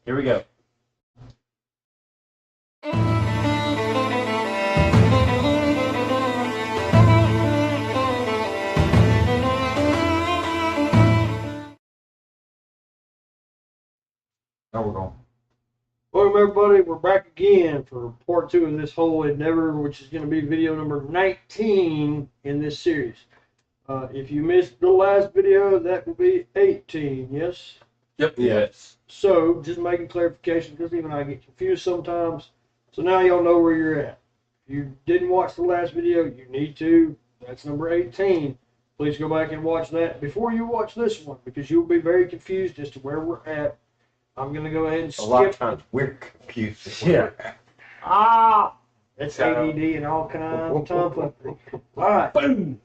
Here we go. Now we're going. Welcome everybody, we're back again for part 2 of this whole endeavor, which is going to be video number 19 in this series. If you missed the last video, that will be 18, yes? Yep. Yes. So, just making clarification, because even I get confused sometimes. So now y'all know where you're at. If you didn't watch the last video, you need to. That's number 18. Please go back and watch that before you watch this one, because you'll be very confused as to where we're at. I'm going to go ahead and skip. A lot of times we're confused. Yeah. It's ADD and all kinds of tomfoolery. Alright. Boom!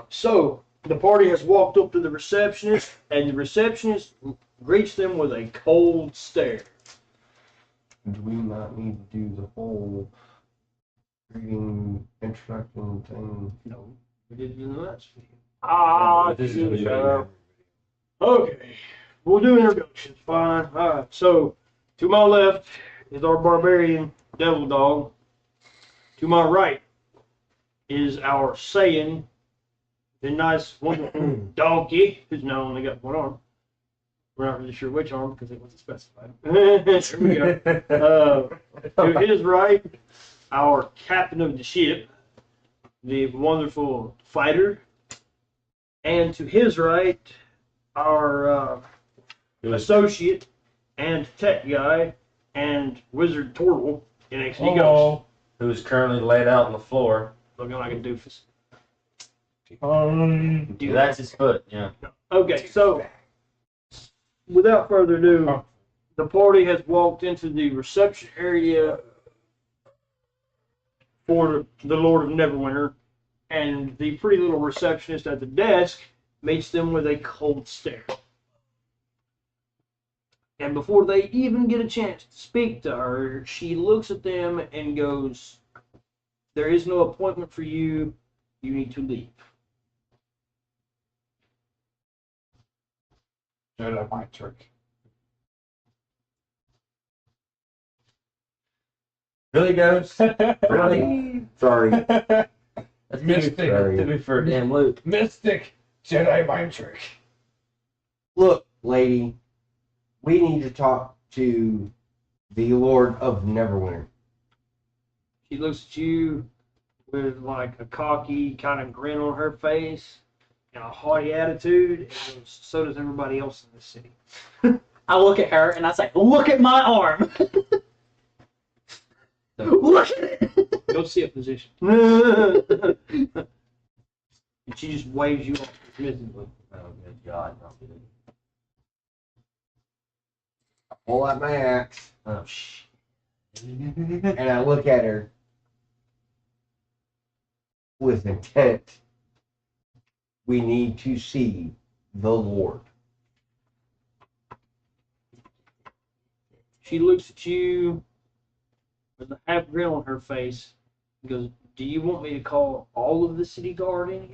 So, the party has walked up to the receptionist, and the receptionist greets them with a cold stare. Do we not need to do the whole greeting introduction thing? No, we did it in the last video. This is the Okay, we'll do introductions, fine. Alright, so, to my left is our barbarian devil dog. To my right is our Saiyan, the nice, wonderful donkey, who's now only got one arm. We're not really sure which arm because it wasn't specified. Here we go. To his right, our captain of the ship, the wonderful fighter. And to his right, our associate and tech guy and wizard turtle in XD Ghost. Who is currently laid out on the floor. Looking like a doofus. That's his foot, yeah. Okay, so without further ado, the party has walked into the reception area for the Lord of Neverwinter, and the pretty little receptionist at the desk meets them with a cold stare. And before they even get a chance to speak to her, she looks at them and goes, "There is no appointment for you. You need to leave." Jedi mind trick. Really, Ghost? Really? Sorry. That's Mystic. to be for a damn loop. Mystic Jedi mind trick. Look, lady, we need to talk to the Lord of Neverwinter. She looks at you with like a cocky kind of grin on her face and a haughty attitude, and goes, "So does everybody else in this city." I look at her and I say, "Look at my arm." Look at it. Go see a physician. And she just waves you off dismissively. Oh, good God. No. I pull out my axe Oh, shit. and I look at her with intent. We need to see the Lord. She looks at you with a half grin on her face and goes, "Do you want me to call all of the city guard in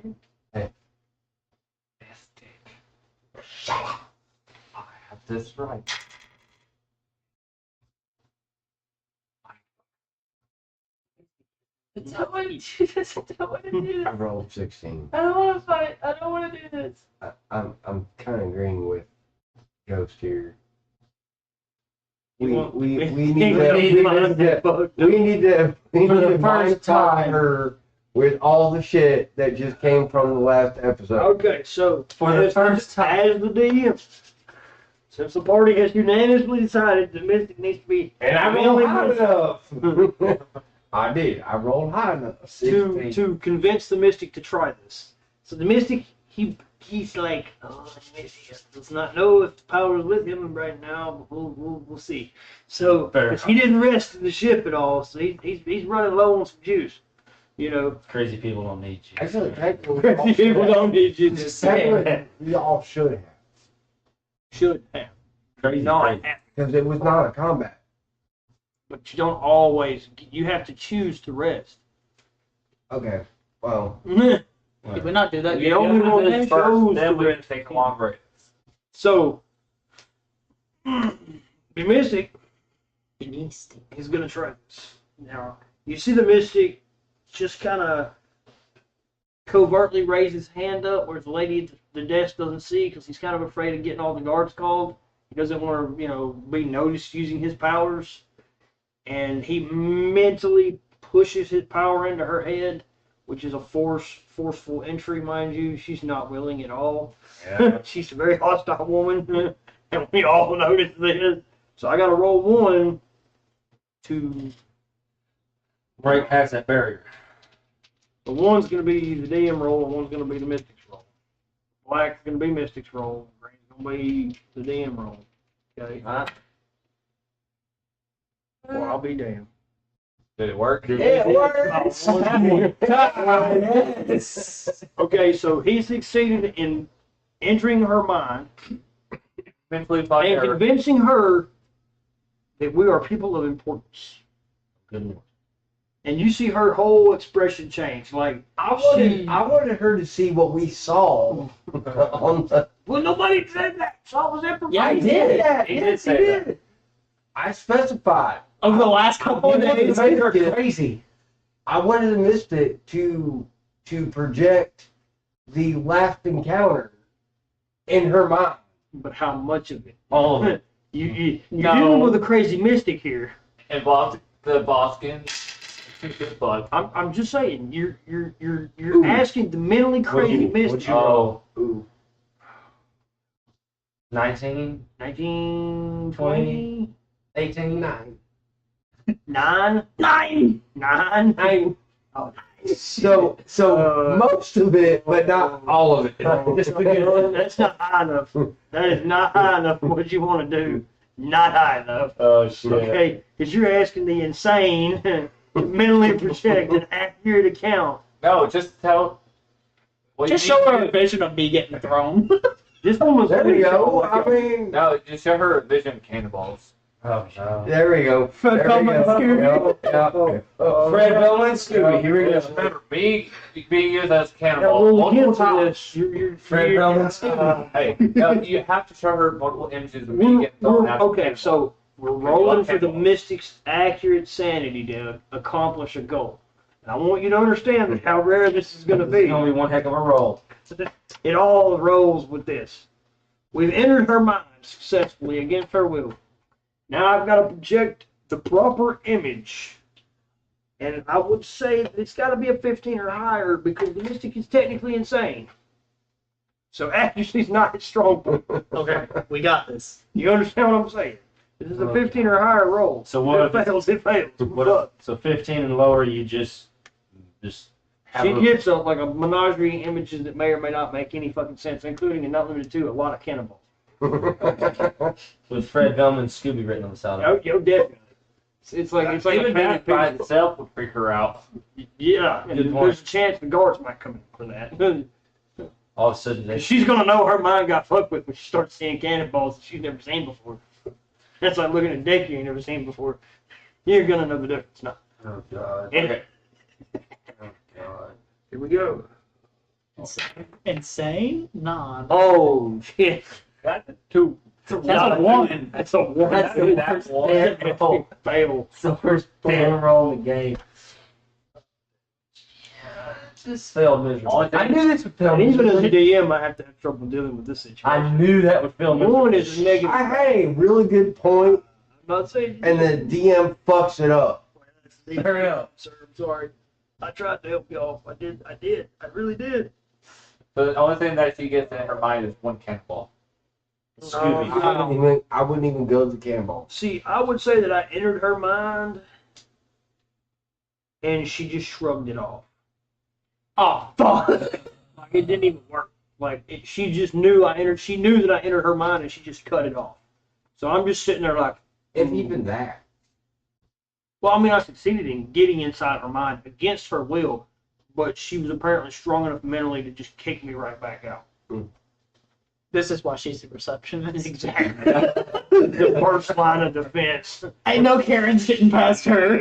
here?" Mystic. Shut up. I have this right. I don't want to do this. I don't want to do this. I rolled 16. I don't want to fight. I don't want to do this. I'm kind of agreeing with Ghost here. You We want- need We to need to mind that fuck. we need to the first mind time. her with all the shit that just came from the last episode. Okay, so For the first time. as the DM, since the party has unanimously decided the Mystic needs to be And I rolled really high good enough. I did. I rolled high enough. to convince the Mystic to try this. So the Mystic, he's like, "Oh, the Mystic does not know if the power is with him right now, but we'll see." So Fair 'cause he didn't rest in the ship at all, so he's running low on some juice. You know, Crazy people don't need you. Actually, technically, people don't need you to Just say saying. that. we all should have. Should have, Crazy. not crazy. have. Because it was not a combat. But you don't always. You have to choose to rest. Okay, well, Did we not do that? The only one that chose Then to we rest. can take a long break. So The Mystic Mystic. is going to try this. Now, you see the Mystic just kind of covertly raise his hand up where the lady at the desk doesn't see because he's kind of afraid of getting all the guards called. He doesn't want to, be noticed using his powers. And he mentally pushes his power into her head, which is a forceful entry, mind you. She's not willing at all. Yeah. She's a very hostile woman, and we all notice this. So I got to roll 1 to. Break past that barrier. The 1's going to be the DM roll, and 1's going to be the Mystic's roll. Black's going to be Mystic's roll. Green's going to be the DM roll. Okay. Well, I'll be damned. Did it work? It works. Yes. Okay, so he succeeded in entering her mind Mentally by and error. convincing her that we are people of importance. Good Lord. And you see her whole expression change. Like, I wanted her to see what we saw on the. well, nobody said that. Saul was information. Yeah, I did that. He did Yes, say he that. did. I specified. Over the last couple of You days. made her crazy. I wanted the Mystic to project the last encounter in her mind. But how much of it? All of it. You're No. dealing with a crazy mystic here. Involved the Boskin. But I'm just saying. You're Ooh. asking the mentally crazy mystic. oh, Ooh. 19, 19, 20, 18, 9. 9, 9. 9. 9. Oh, So most of it, but not all of it. Just because that's not high enough. That is not high enough for what you want to do. Not high enough. oh shit. Okay, because you're asking the insane to mentally project an accurate account. No, just tell. What Just you show need her to a do. vision of me getting thrown. This one was. there we go. I mean, No, just show her a vision of cannonballs. Oh no. there we go. Fred There we Velma go. and Yeah. Fred Velma and Scooby. Here we go. Remember, being used as Now, cannonballs roll multiple against times. this. You're Fred Velma and Scooby. Hey, no, you have to show her multiple images of me getting thrown out. Okay, so we're rolling for the Mystic's accurate sanity to accomplish a goal. And I want you to understand how rare this is going to It's be. gonna be one heck of a roll. It all rolls with this. We've entered her mind successfully against her will. Now I've got to project the proper image. And I would say that it's got to be a 15 or higher because the Mystic is technically insane. So accuracy's not his strong point. Okay, we got this. You understand what I'm saying? This is a 15 or higher roll. So what If if it fails, it fails. What if, so 15 and lower, you just have She a, gets like a menagerie of images that may or may not make any fucking sense, including and not limited to a lot of cannonballs. with Fred Velma and Scooby written on the side of it. Yo, definitely. It's like a Even that by painted itself would freak her out. picture. Yeah, and Good point. there's a chance the guards might come in for that. All of a sudden, they She's gonna know her mind got fucked with when she starts seeing cannonballs that she's never seen before. That's like looking at dick you ain't never seen before. You're gonna know the difference now. Oh God. And Oh God. here we go. Insane? Nah. Oh shit. That's a Two. That's a 1. That's a one. That's the That's worst a fan roll. fail. It's the first fan roll in the game. This failed miserably. I knew this would fail And even as a miserably. DM, I have to have trouble dealing with this situation. I knew that would film One is a negative. I had a really good point, I'm not saying. and the DM fucks it up. Hurry up, sir. I'm sorry. I tried to help y'all. I did. I really did. So the only thing that she gets in her mind is one cannonball. Scooby. I wouldn't even go to the cannonball. See, I would say that I entered her mind, and she just shrugged it off. Oh fuck! Like it didn't even work. Like she just knew I entered. She knew that I entered her mind, and she just cut it off. So I'm just sitting there like, If even that. well, I mean, I succeeded in getting inside her mind against her will, but she was apparently strong enough mentally to just kick me right back out. This is why she's the receptionist. Exactly. The first line of defense. Ain't no Karen's getting past her.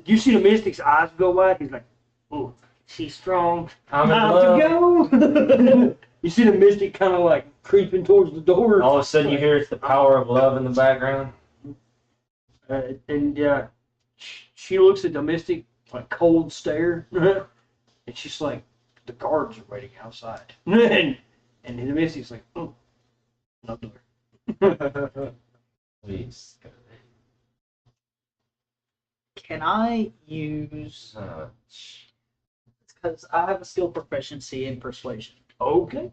You see the Mystic's eyes go wide? He's like, oh, she's strong. I'm in Time love. to go. You see the Mystic kind of like creeping towards the door. All of a sudden, you hear it's the power of love in the background. And she looks at the Mystic like cold stare, and she's like, "The guards are waiting outside." and the Mystic's like, "Oh, no door." Please. Can I use? Because I have a skill proficiency in persuasion. Okay.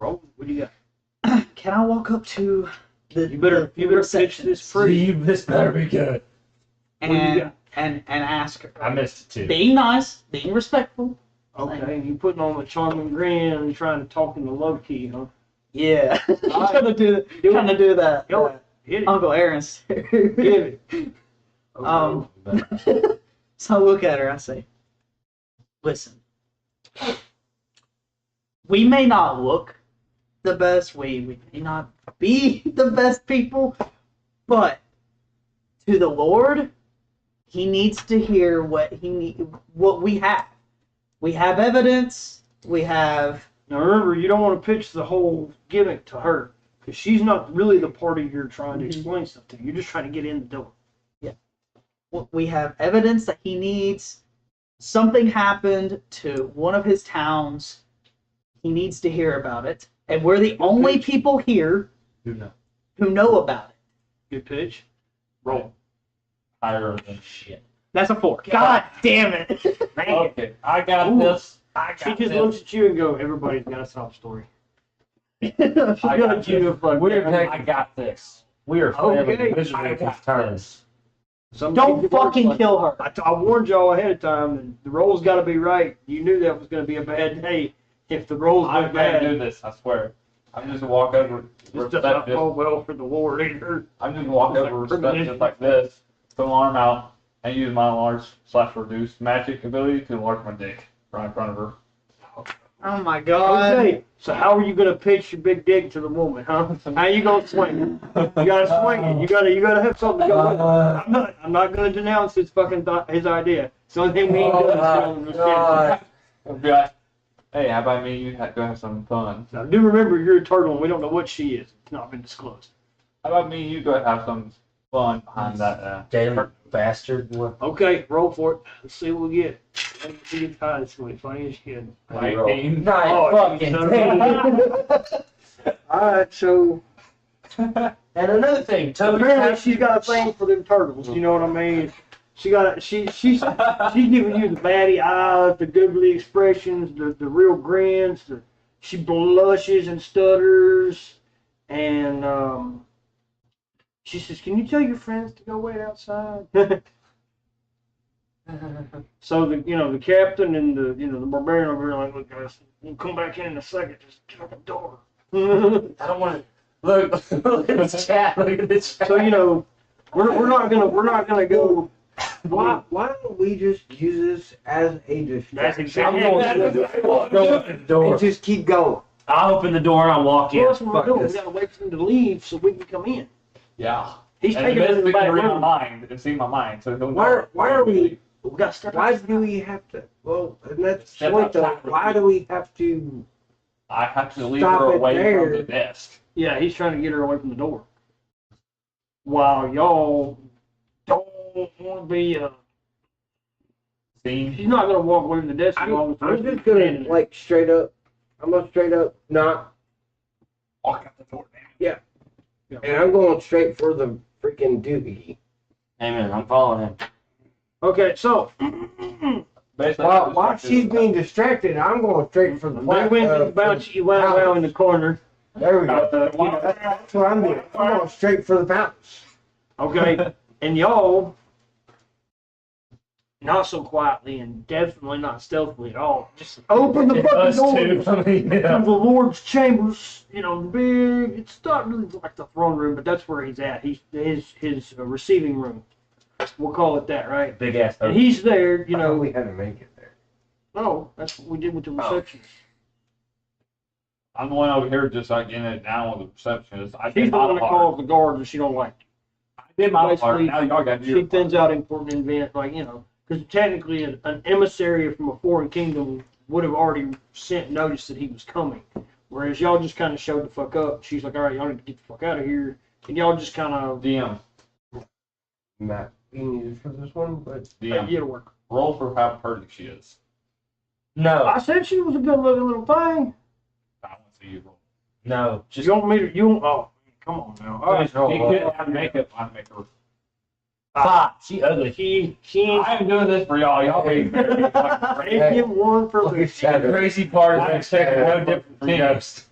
Roll. What do you got? Can I walk up to the You better pitch this receptionist free. Steve, this better be good. What do you and got? and ask her? I missed it too. Being nice, being respectful. Okay, you putting on a charming grin and trying to talk in the low key, huh? Yeah, trying to do that. Go hit it. Uncle Aaron's. Give it. So I look at her. I say, "Listen, we may not look the best. We may not be the best people, but to the Lord, He needs to hear what we have. We have evidence. We have." Now remember, you don't want to pitch the whole gimmick to her, because she's not really the party you're trying to explain stuff to. You're just trying to get in the door. We have evidence that he needs. Something happened to one of his towns. He needs to hear about it. And we're the only people here Who knows? who know about it. Good pitch. Roll. Higher than shit. That's a 4. God damn it. Okay, I got Ooh. this. She just looks at you and go, "Everybody's got a sob story." I got you. We're I got this. We are Okay. failing miserably this turns. Don't fucking kill her. I warned y'all ahead of time, and the roll's got to be right. You knew that was going to be a bad day if the rolls I'm went gonna bad. do this, I swear. I'm just gonna walk over, This does respect not this. bode well for the Lord either. I'm just gonna walk over, respect this like this, put my arm out, and use my enlarge/reduce magic ability to enlarge my dick right in front of her. Oh my god. Okay, so how are you gonna pitch your big dick to the woman, huh? How you gonna swing it? You gotta swing it. You gotta have something to go with it. I'm not gonna denounce his fucking his idea. It's the only thing we ain't doing is telling him to I'll be like, hey, how about me? You go have some fun. Now, do remember you're a turtle and we don't know what she is. It's not been disclosed. How about me? You go have some fun behind that. Damn bastard. Okay, roll for it. Let's see what we get. Let's see if it's gonna be funny as shit. 19. Oh, you son of a- Alright, so And another thing, Toby. apparently she's got a thing for them turtles, you know what I mean? She's giving you the batty eyes, the googly expressions, the real grins, she blushes and stutters, and she says, "Can you tell your friends to go wait outside?" So the captain and the barbarian over here are like, "Look guys, we'll come back in a second, just get out the door." I don't want to look at this chat. Look at this chat. So we're not gonna go. Why don't we just use this as a That's distraction exactly I'm what going we're to go open the door. and just keep going? I'll open the door and I'll walk in. That's what we're Fuck doing. We this. gotta wait for him to leave so we can come in. Yeah. He's And taking us the in the best back can read my room. mind and see my mind, so he'll Why are we? We gotta step Why outside. do we have to? Well, and that's the Step point though. outside. Why do we have to? I have to leave Stop her it away there. from the desk. Yeah, he's trying to get her away from the door. While y'all don't want to be. See? She's not gonna walk away from the desk as long as the rest I'm of just you gonna standing there. like straight up. I'm gonna straight up not, Walk out the door, man. and I'm going straight for the freaking doogie. Amen. I'm following him. Okay, so Basically, While she's being distracted, I'm going straight for the when you bounce, you wow in the corner. There we go. That's what I'm doing. I'm going straight for the bounce. Okay, and y'all, not so quietly and definitely not stealthily at all, just open the fucking Us door. too. I mean, To yeah. the Lord's chambers, big. It's not really like the throne room, but that's where he's at. He's his receiving room. We'll call it that, right? Big ass. And he's there, We had to make it there. No, that's what we did with the receptionist. I'm the one over here just like getting it down with the receptionist. I She's did the my one that part. calls the guards, and she don't like it. I did my part. Basically, Now y'all got to do She your thins part. out important event, because technically an emissary from a foreign kingdom would have already sent notice that he was coming. Whereas y'all just kind of showed the fuck up. She's like, all right, y'all need to get the fuck out of here. And y'all just kind of, DM. Matt, you need it for this one, but DM. it'll work. Roll for how pretty she is. No, I said she was a good looking little thing. I want to see you roll. no, just You want me to, oh, come on now. All right. finish roll. You could have makeup on make her. 5. She ugly. She ain't, I am doing this for y'all. Y'all hate me. they give one for look at Lucy. The Shadow. crazy part is I'm I'm expecting no scared. different from Ghost.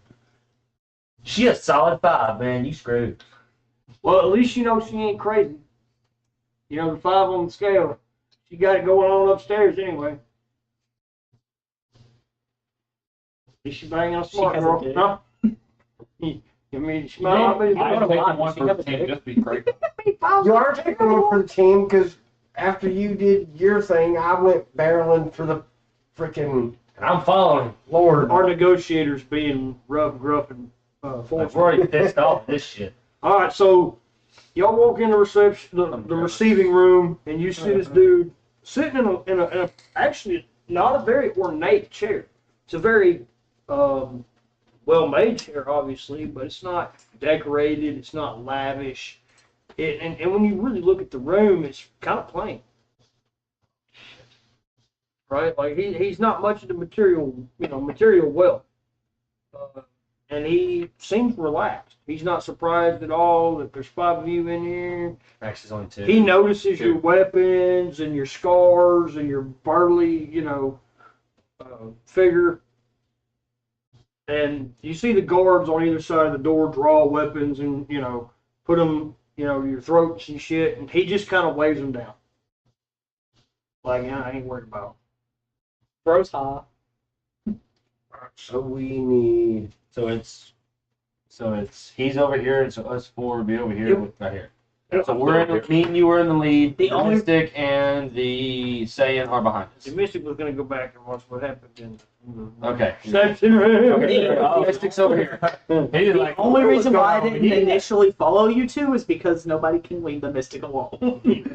She a solid 5, man. You screwed. Well, at least you know she ain't crazy. You know, the 5 on the scale. She got it going on upstairs anyway. Is she banging a smart has a girl? dick. Huh? I mean, she might not be. I'm taking one for the team just be crazy. You are taking one for the team because after you did your thing, I went barreling for the freaking And I'm following. Lord. Our negotiators being rough, gruff, and I'm forceful. already pissed off at this shit. All right, so y'all walk in the reception, the receiving room, and you see this dude sitting in a actually not a very ornate chair. It's a very well-made chair, obviously, but it's not decorated. It's not lavish. And when you really look at the room, it's kind of plain. Right? Like he's not much of the material wealth. And he seems relaxed. He's not surprised at all that there's 5 of you in here. Actually, it's only 2. He notices your weapons and your scars and your burly, figure. And you see the guards on either side of the door draw weapons and, put them, your throats and shit. And he just kind of waves them down. Like, I ain't worried about Throws high. So we need. So it's he's over here, and so us 4 would be over here, Yep. right here. them. So we're in, me and you were in the lead. The The only- Mystic and the Saiyan are behind us. The Mystic was going to go back and watch what happened in the Okay. section room. Okay. Mystic's over here. He did The like, only reason why I going on didn't here? initially follow you two is because nobody can leave the Mystic alone.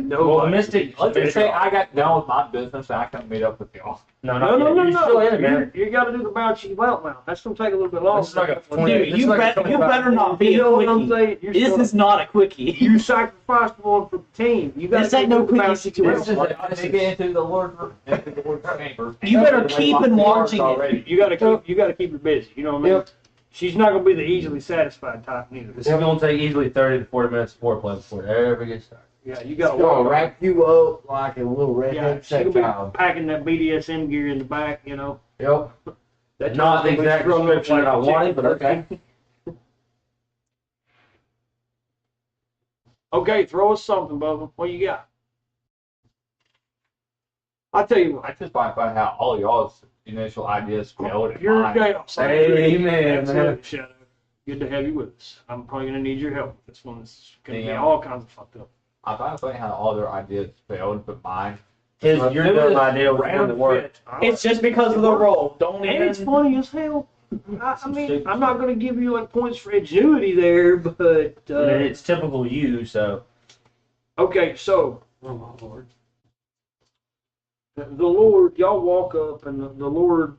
Well, the Mystic. Let's just say I got done with my business and I can meet up with y'all. No, No, not yet. You're still in it, man. You got to do the bounce you welt now. That's going to take a little bit longer. This is like a 20 Dude, This you, is like a you 25 better not be You a know what I'm quickie. saying? You're This still- is not a quickie. You sacrificed one for the team. You got This ain't no quickie situation. This is like- They get into the Lord's chamber. You better keep and watching it. You got to keep her busy. You know what I mean? Yep. She's not going to be the easily satisfied type neither. This is going to take easily 30 to 40 minutes of foreplay before it ever gets started. Yeah, you It's got gonna wrap you up like a little Yeah, redhead she's sex gonna be child. packing that BDSM gear in the back. Yep. That Not the gonna be exact strung up description that I like a wanted, but chicken. okay. Okay, throw us something, Bubba. What you got? I'll tell you what. I just find how all y'all's initial ideas failed in You're mine. okay. Amen, Absolutely, Shadow. Good to have you with us. I'm probably gonna need your help with this one. It's gonna be Yeah. all kinds of fucked up. I find funny how all their ideas failed, but mine. His, your dumb idea was the one Random that worked. fit. It's just because of the roll. Don't And it's even. funny as hell. I mean, I'm not gonna give you like points for ingenuity there, but It's typical you, so. okay. So, oh my lord, the Lord, y'all walk up, and the Lord,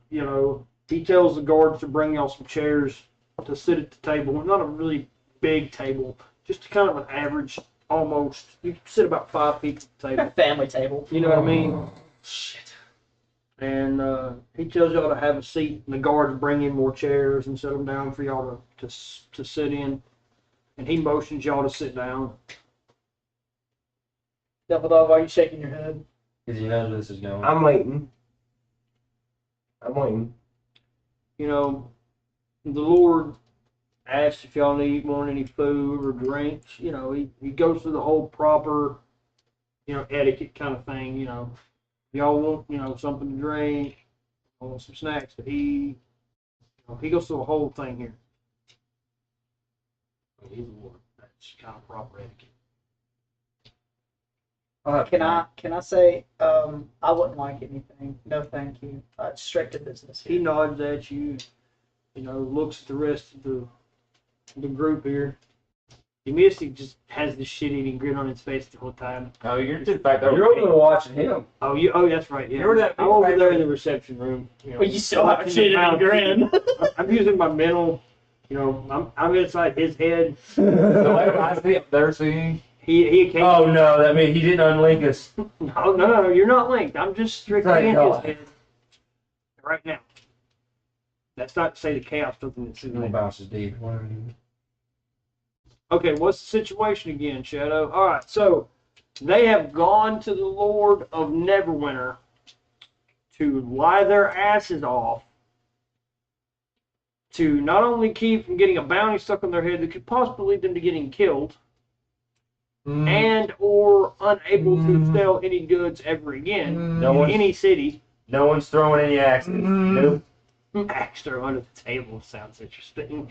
he tells the guards to bring y'all some chairs to sit at the table. Not a really big table, just kind of an average, almost. You can sit about 5 people at the table. Family table. You know what I mean? Shit. And he tells y'all to have a seat, and the guards bring in more chairs and set them down for y'all to sit in. And he motions y'all to sit down. Dumbledore, why are you shaking your head? Because he knows where this is going. I'm waiting. I'm waiting. The Lord asks if y'all want any food or drinks. He goes through the whole proper, etiquette kind of thing. Y'all want, something to drink, want some snacks to eat. He goes through the whole thing here. He's the Lord. That's kind of proper etiquette. Can I say I wouldn't like anything. No, thank you. Straight to business. He nods at you, looks at the rest of the group here. Misty just has this shit-eating grin on his face the whole time. No, you're just back there. You're over there watching him. Oh, that's right. Yeah, You're that I'm over big there back in the reception room. But you still have a shit in grin. I'm using my mental. I'm inside his head. So I see up there seeing. He came. Oh no, that means he didn't unlink us. No, you're not linked. I'm just strictly Thank in God. his head right now. That's not to say the chaos doesn't ensue. Bounces deep. Okay, what's the situation again, Shadow? All right, so they have gone to the Lord of Neverwinter to lie their asses off to not only keep from getting a bounty stuck on their head that could possibly lead them to getting killed, and or unable to sell any goods ever again No in one's- any city. No one's throwing any axes. Nope. Axe throw under the table sounds interesting.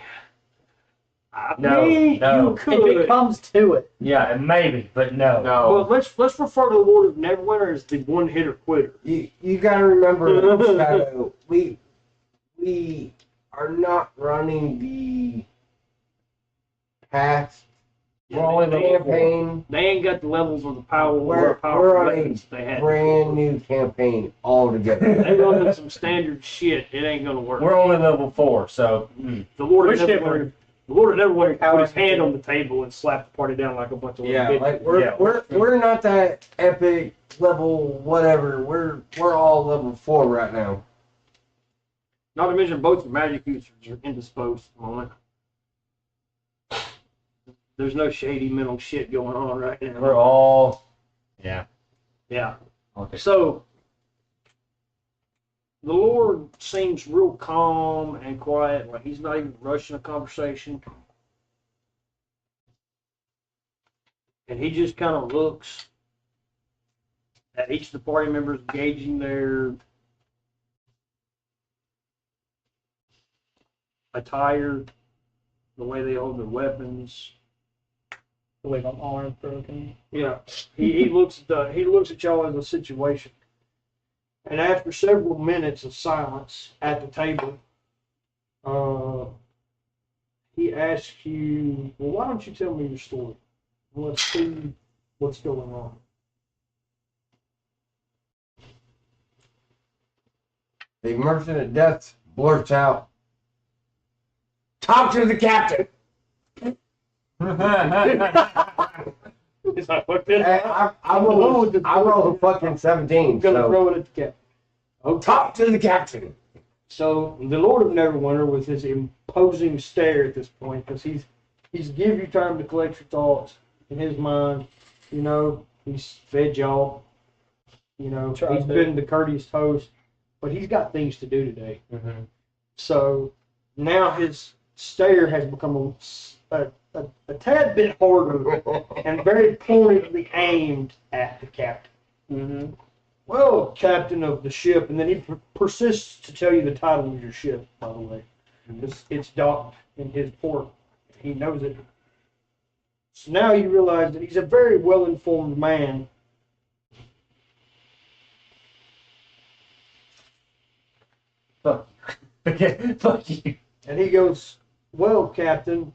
I No, mean, no. you If could. it comes to it. Yeah, maybe, but no. Well, let's refer to the Lord of Neverwinter as the one-hitter quitter. You gotta remember, Shadow, we are not running the past We're only level 4. campaign. They ain't got the levels or the power We're or power on weapons they a had. brand new campaign altogether. They running some standard shit. It ain't gonna work. We're only level 4, so The Lord of We're Neverwinter. The Lord of Neverwinter put his hand on the table and slapped the party down like a bunch of little Yeah, kids. like we're not that epic level whatever. We're all level 4 right now. Not to mention both the magic users are indisposed at the moment. There's no shady mental shit going on right now. we're all. Yeah. Yeah. Okay. So, the Lord seems real calm and quiet, like he's not even rushing a conversation. And he just kind of looks at each of the party members, gauging their attire, the way they hold their weapons. Like I'm arm broken. Yeah, he looks at y'all as a situation, and after several minutes of silence at the table, he asks you, "Well, why don't you tell me your story? Let's see what's going on." The merchant of death blurts out, "Talk to the captain." He's like, "What this?" I rolled a fucking 17. I'm gonna So throw it at the captain. Okay. talk to the captain. So the Lord of Neverwinter, with his imposing stare at this point, because he's give you time to collect your thoughts in his mind. He's fed y'all. He's been the courteous host, but he's got things to do today. Mhm. So now his stare has become a tad bit harder and very pointedly aimed at the captain. Mm-hmm. Well, captain of the ship, and then he persists to tell you the title of your ship, by the way. It's docked in his port. He knows it. So now you realize that he's a very well-informed man. Fuck you. Okay, fuck you. And he goes, "Well, captain,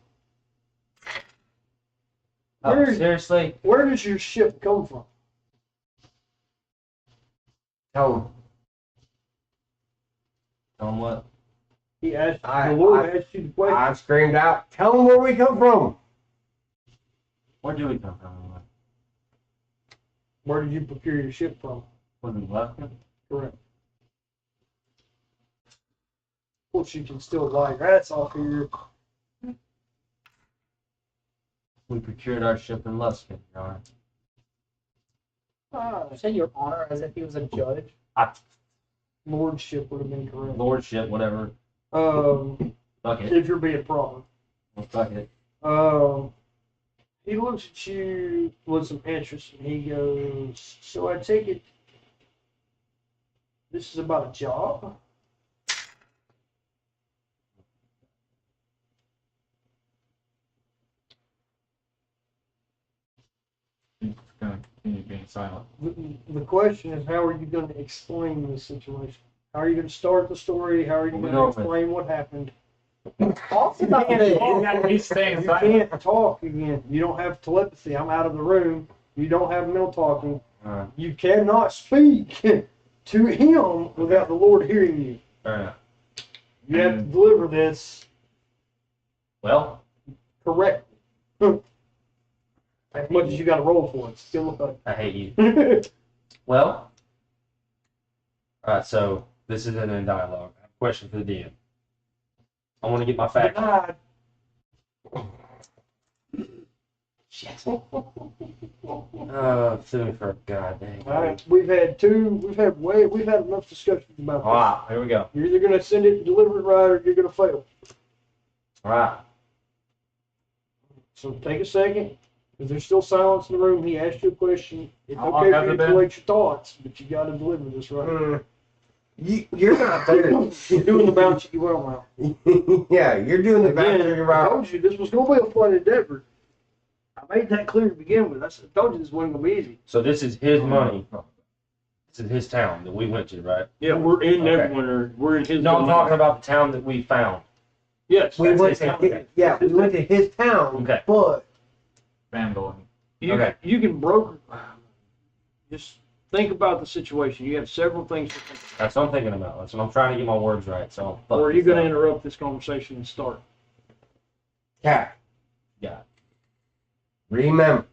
Oh, Where- seriously? where does your ship come from?" Tell him. Tell him what? He asked, I- the Lord I- asked you the question. I screamed out, "Tell him where we come from." Where do we come from? Where did you procure your ship from? Was we left? Correct. Of course, you can still lie your ass off here. We procured our ship in Luskin, Your Honor. Say your honor as if he was a judge. Lordship would have been correct. Lordship, whatever. Fuck it. If you're being proper. Well, fuck it. He looks at you with some interest and he goes, "So I take it this is about a job?" He's gonna continue being silent. The question is, how are you going to explain this situation? How are you going to start the story? How are you We'll going go to with- explain what happened? Talk about can't this. talk. He's staying You silent. can't talk again. You don't have telepathy. I'm out of the room. You don't have mental talking. Alright, You cannot speak to him without the Lord hearing you. fair enough. You have to deliver this Well, correctly. As much as you got to roll for it, still I hate you. a Well, alright, so this isn't in dialogue. I have a question for the DM. I want to get my facts. denied. Shit. Sue me for a goddamn. All right, we've had enough discussions about this. Alright, here we go. You're either gonna send it, deliver it right, or you're gonna fail. Alright. So take a second. If there's still silence in the room, he asked you a question. It's How long okay has for you it to been? collect your thoughts, but you gotta deliver this right. You're not there. You're doing the bounce you well now. Yeah, you're doing the back Again, of your I mouth. told you this was gonna be a fun endeavor. I made that clear to begin with. I told you this wasn't gonna be easy. So this is his money. This is his town that we went to, right? Yeah, we're in Okay. Neverwinter. We're in his. No, I'm domain. talking about the town that we found. Yes. We That's went his to town. his, yeah, we went to his town, Okay. but Vandal. Okay. You can broker. Just think about the situation. You have several things to think That's what I'm thinking about. That's what I'm trying to get my words right. So. about. Or are you going to interrupt this conversation and start? yeah, Yeah. remember,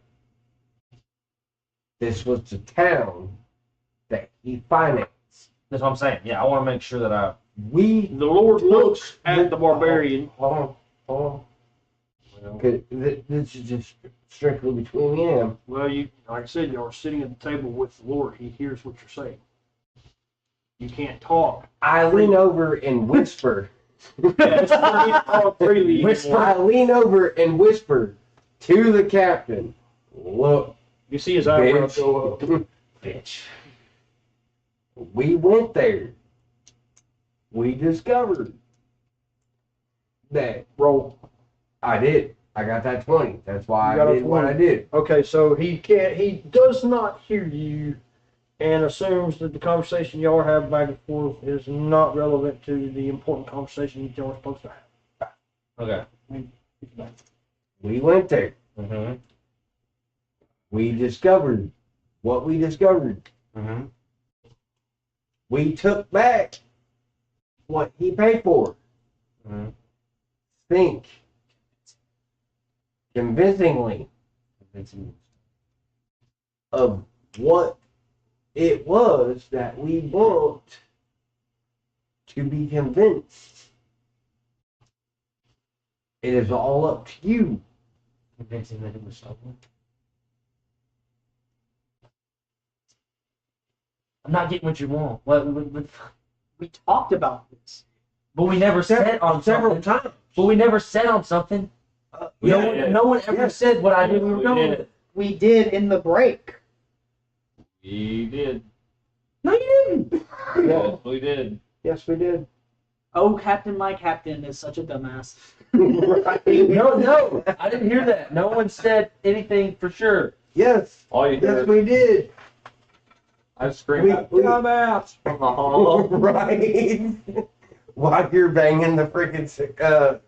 this was the town that he financed. That's what I'm saying. Yeah, I want to make sure that I. We, The Lord looks at the barbarian. hold on. Okay, this is just strictly between me and him. Well, you, like I said, you are sitting at the table with the Lord. He hears what you're saying. You can't talk. I lean over and whisper. Talk freely anymore. I lean over and whisper to the captain, look, You see his eyebrows bitch. go up. Bitch. We went there. We discovered that Roll. I did. I got that 20. That's why You got I a did what 20. I did. Okay, so he does not hear you and assumes that the conversation y'all have back and forth is not relevant to the important conversation y'all are supposed to have. Okay. We went there. Mm-hmm. We discovered what we discovered. Mm-hmm. We took back what he paid for. Mm-hmm. Think convincingly of what it was that we want to be convinced. It is all up to you. Convincing that it was stolen. I'm not getting what you want. What? We talked about this. But we never said on Several something. times. But we never said on something. No one ever Yeah. said what I knew we were We going did. with. We did in the break. We did. No, you didn't. Yes, we did. Yes, we did. Oh, Captain, my captain is such a dumbass. No, I didn't hear that. No one said anything for sure. Yes, All you yes, heard, we did. I screamed out, Dumbass. Right. While you're banging the freaking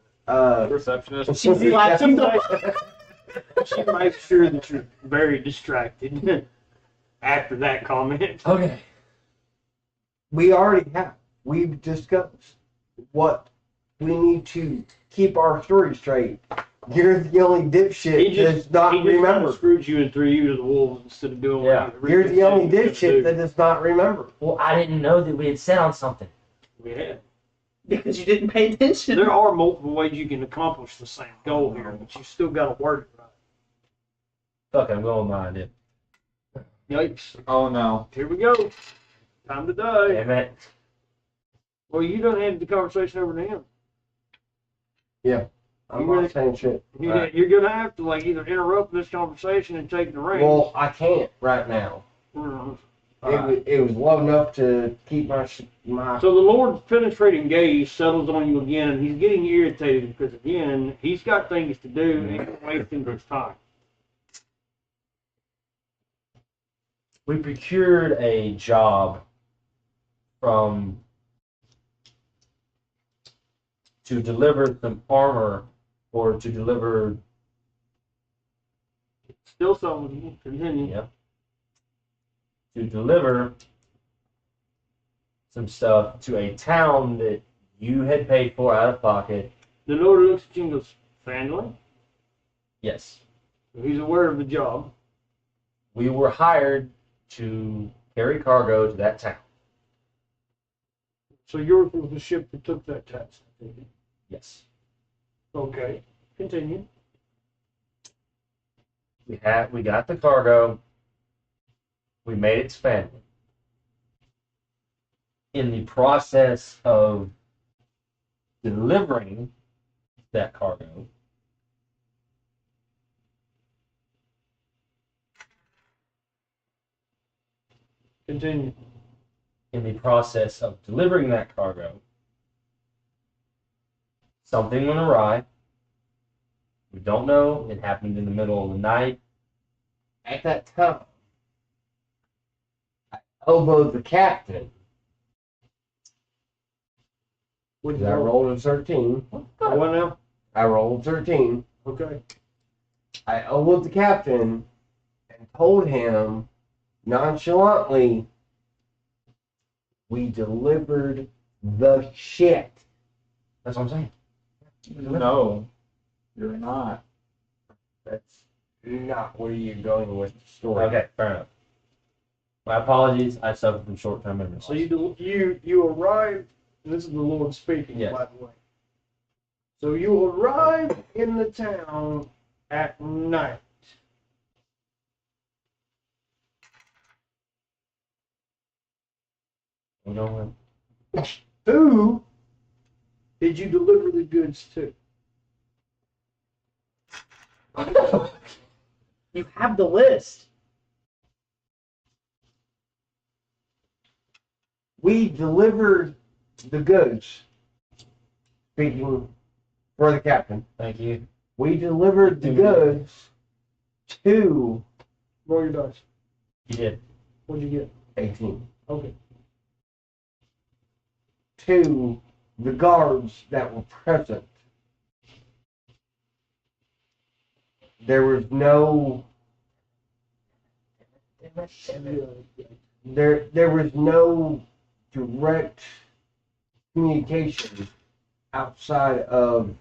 receptionist. She slapped him. She makes sure that you're very distracted after that comment. Okay. we already have. We've discussed what we need to keep our story straight. You're the only dipshit that does not he just remember. screwed you and threw you to the wolves instead of doing Yeah. what You're the only said you were dipshit gonna that does not remember. Well, I didn't know that we had said on something. do. Yeah. Because you didn't pay attention. There are multiple ways you can accomplish the same goal here, but you still got to word it right. Okay, I'm going with mine, dude. Yikes. Oh no. Here we go. Time to die. Damn it. Well, you done handed the conversation over to him. I'm You not saying shit. Right. You're going to have to like either interrupt this conversation and take the reins. Well, I can't right now. It was low enough to keep my. So the Lord's penetrating gaze settles on you again, and he's getting irritated because, again, he's got things to do, and he's wasting his time. We procured a job from to deliver some armor or to deliver Still something. Continue. Yeah. to deliver some stuff to a town that you had paid for out of pocket. The Lord looks at you and goes, family? Yes. He's aware of the job. We were hired to carry cargo to that town. So yours was the ship that took that task. Yes. Okay. Continue. We got the cargo. We made it to family. In the process of delivering that cargo, Continue. in the process of delivering that cargo, something went awry. We don't know. It happened in the middle of the night. At that time, I elbowed the captain. What'd 'Cause you I roll? rolled a 13. What now? I rolled 13. Okay. I elbowed the captain and told him nonchalantly, we delivered the shit. That's what I'm saying. No, you're not. That's not where you're going with the story. Okay, fair enough. My apologies. I suffer from short-term memory loss. So you arrive, and this is the Lord speaking, Yes. by the way. So you arrive in the town at night. You know Who did you deliver the goods to? You have the list. We delivered the goods. Speaking for the captain, Thank you. we delivered the goods to Roll your dice. You did. What'd you get? 18. Okay. To the guards that were present. There was no there was no direct communication outside of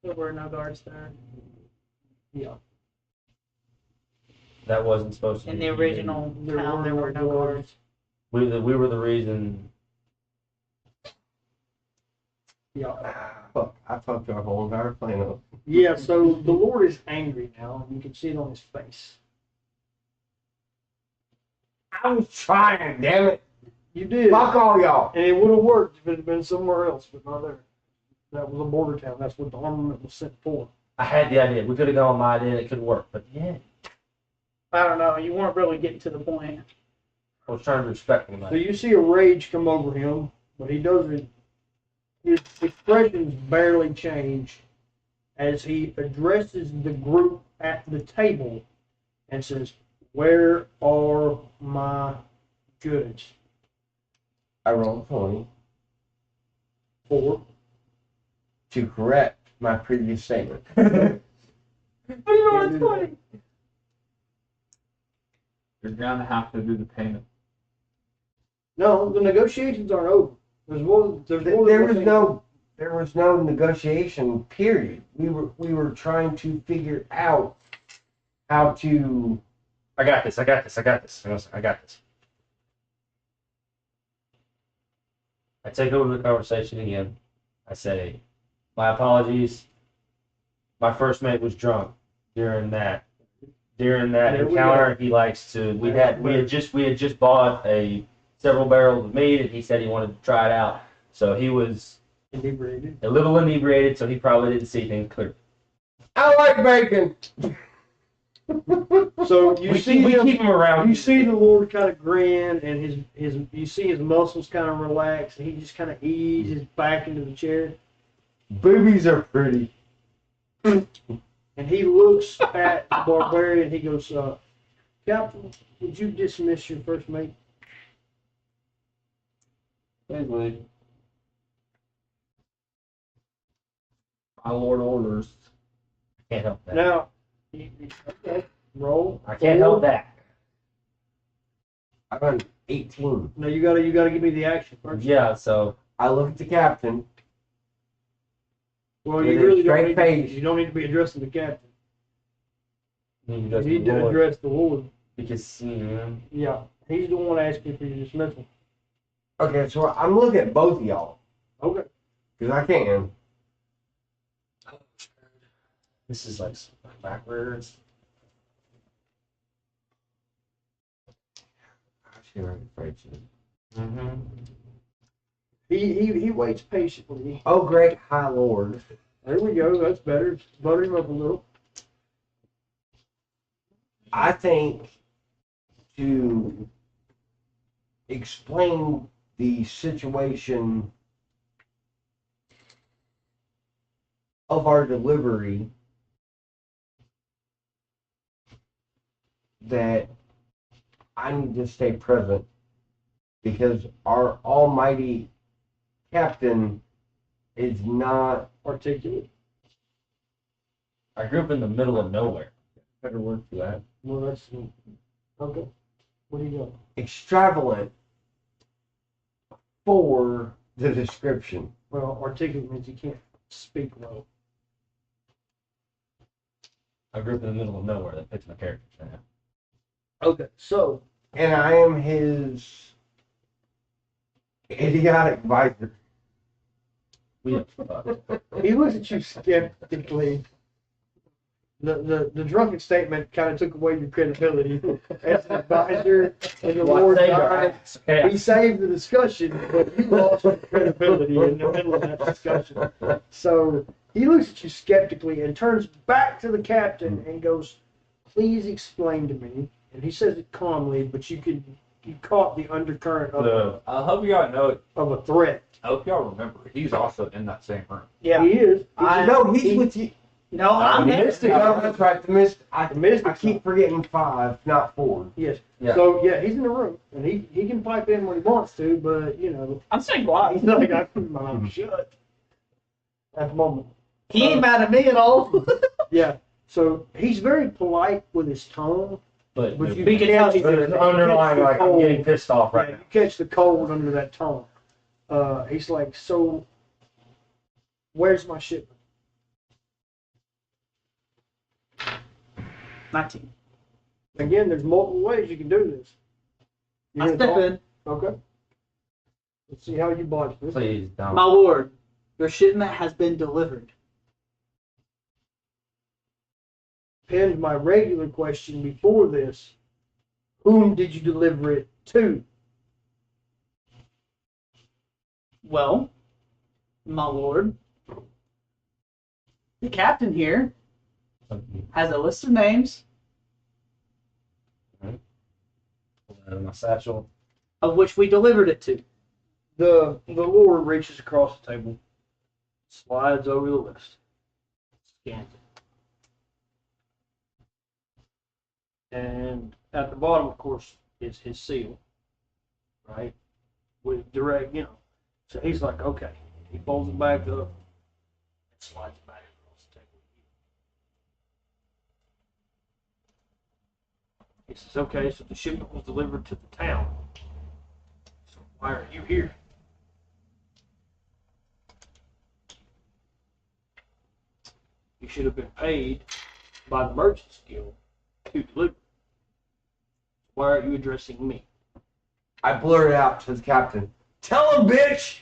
There were no guards there. Yeah. That wasn't supposed to In be. the original town, there were no guards. We were the reason. Yeah. fuck, I fucked our whole entire plan up. Yeah, so the Lord is angry now. You can see it on his face. I was trying, damn it. You did. Fuck all y'all. And it would have worked if it had been somewhere else, but not there. That was a border town. That's what the armament was sent for. I had the idea. We could have gone my idea. It could work, but yeah, I don't know. You weren't really getting to the point. I was trying to be respectful. So you see a rage come over him, but he doesn't. His expressions barely change as he addresses the group at the table and says, "Where are my goods?" I rolled 20 For to correct my previous statement. What do you know it's funny? You're gonna have to do the payment. no, the negotiations aren't over. There's more. There's more. There was no negotiation period. We were trying to figure out how to. I got this. I got this. I got this. I got this. I take over the conversation again. I say, my apologies. My first mate was drunk during that There we encounter. He likes to. We had just bought several barrels of meat, and he said he wanted to try it out. So he was Inebriated. a little inebriated, so he probably didn't see things clear. I like bacon. So you We see keep him around. You see the Lord kind of grin, and you see his muscles kind of relax, and he just kind of eases back into the chair, Boobies are pretty. and he looks at the barbarian. He goes, "Captain, would you dismiss your first mate?" Please leave. My lord orders. Can't help that. Now, okay, roll. I can't help that. I got an 18. No, you gotta give me the action first. Yeah, so I look at the captain. Well, With you a really straight don't need face. you don't need to be addressing the captain. you You just need to Lord, address the Lord. because Yeah, he's the one asking for your dismissal. Okay, so I'm looking at both of y'all. Okay. Because I can. this is like backwards. Actually, I'm afraid to. Mm-hmm. He waits patiently. Oh, great high lord. There we go. That's better. Butter him up a little. I think to explain the situation of our delivery that I need to stay present because our almighty captain is not Articulate. I grew up in the middle of nowhere. Better word for that. Well, that's okay. What do you got? extravagant for the description. Well, articulate means you can't speak well. I grew up in the middle of nowhere. That fits my character. Okay, so And I am his idiotic visor. We have he looks at you skeptically. The drunken statement kind of took away your credibility as an advisor in the Lord's eyes. Okay. He saved the discussion, but you lost your credibility in the middle of that discussion. So he looks at you skeptically and turns back to the captain and goes, "Please explain to me." And he says it calmly, but you caught the undercurrent I hope y'all know. of a threat. I hope y'all remember. He's also in that same room. Yeah. He is. No, he's with you. No, I'm The there. Mystic. Oh, that's right. The Mystic. I Mystic's keep forgetting 5, not 4. Yes. Yeah. So yeah, he's in the room, and he can pipe in when he wants to, but you know, I'm staying quiet. he's not got my mouth shut at the moment. He ain't mad at me at all. Yeah. So he's very polite with his tone, But but you We can catch tell the- there's an underlying, like, I'm getting pissed off right yeah, now. you catch the cold under that tone. He's like, "So, where's my shipment?" 19. Again, there's multiple ways you can do this. I You're step gonna in. talk- Okay. Let's see how you botch this. Please don't. My lord, your shipment has been delivered. Pinned my regular question before this. Whom did you deliver it to? Well, my lord, the captain here has a list of names My satchel. of which we delivered it to. The Lord reaches across the table, slides over the list, scans it. And at the bottom, of course, is his seal, right? With direct, So he's like, okay. He folds it back up and slides it back across the table. He says, okay, so the shipment was delivered to the town. So why are you here? You should have been paid by the Merchants Guild to deliver. Why are you addressing me? I blurted out to the captain. Tell him, bitch!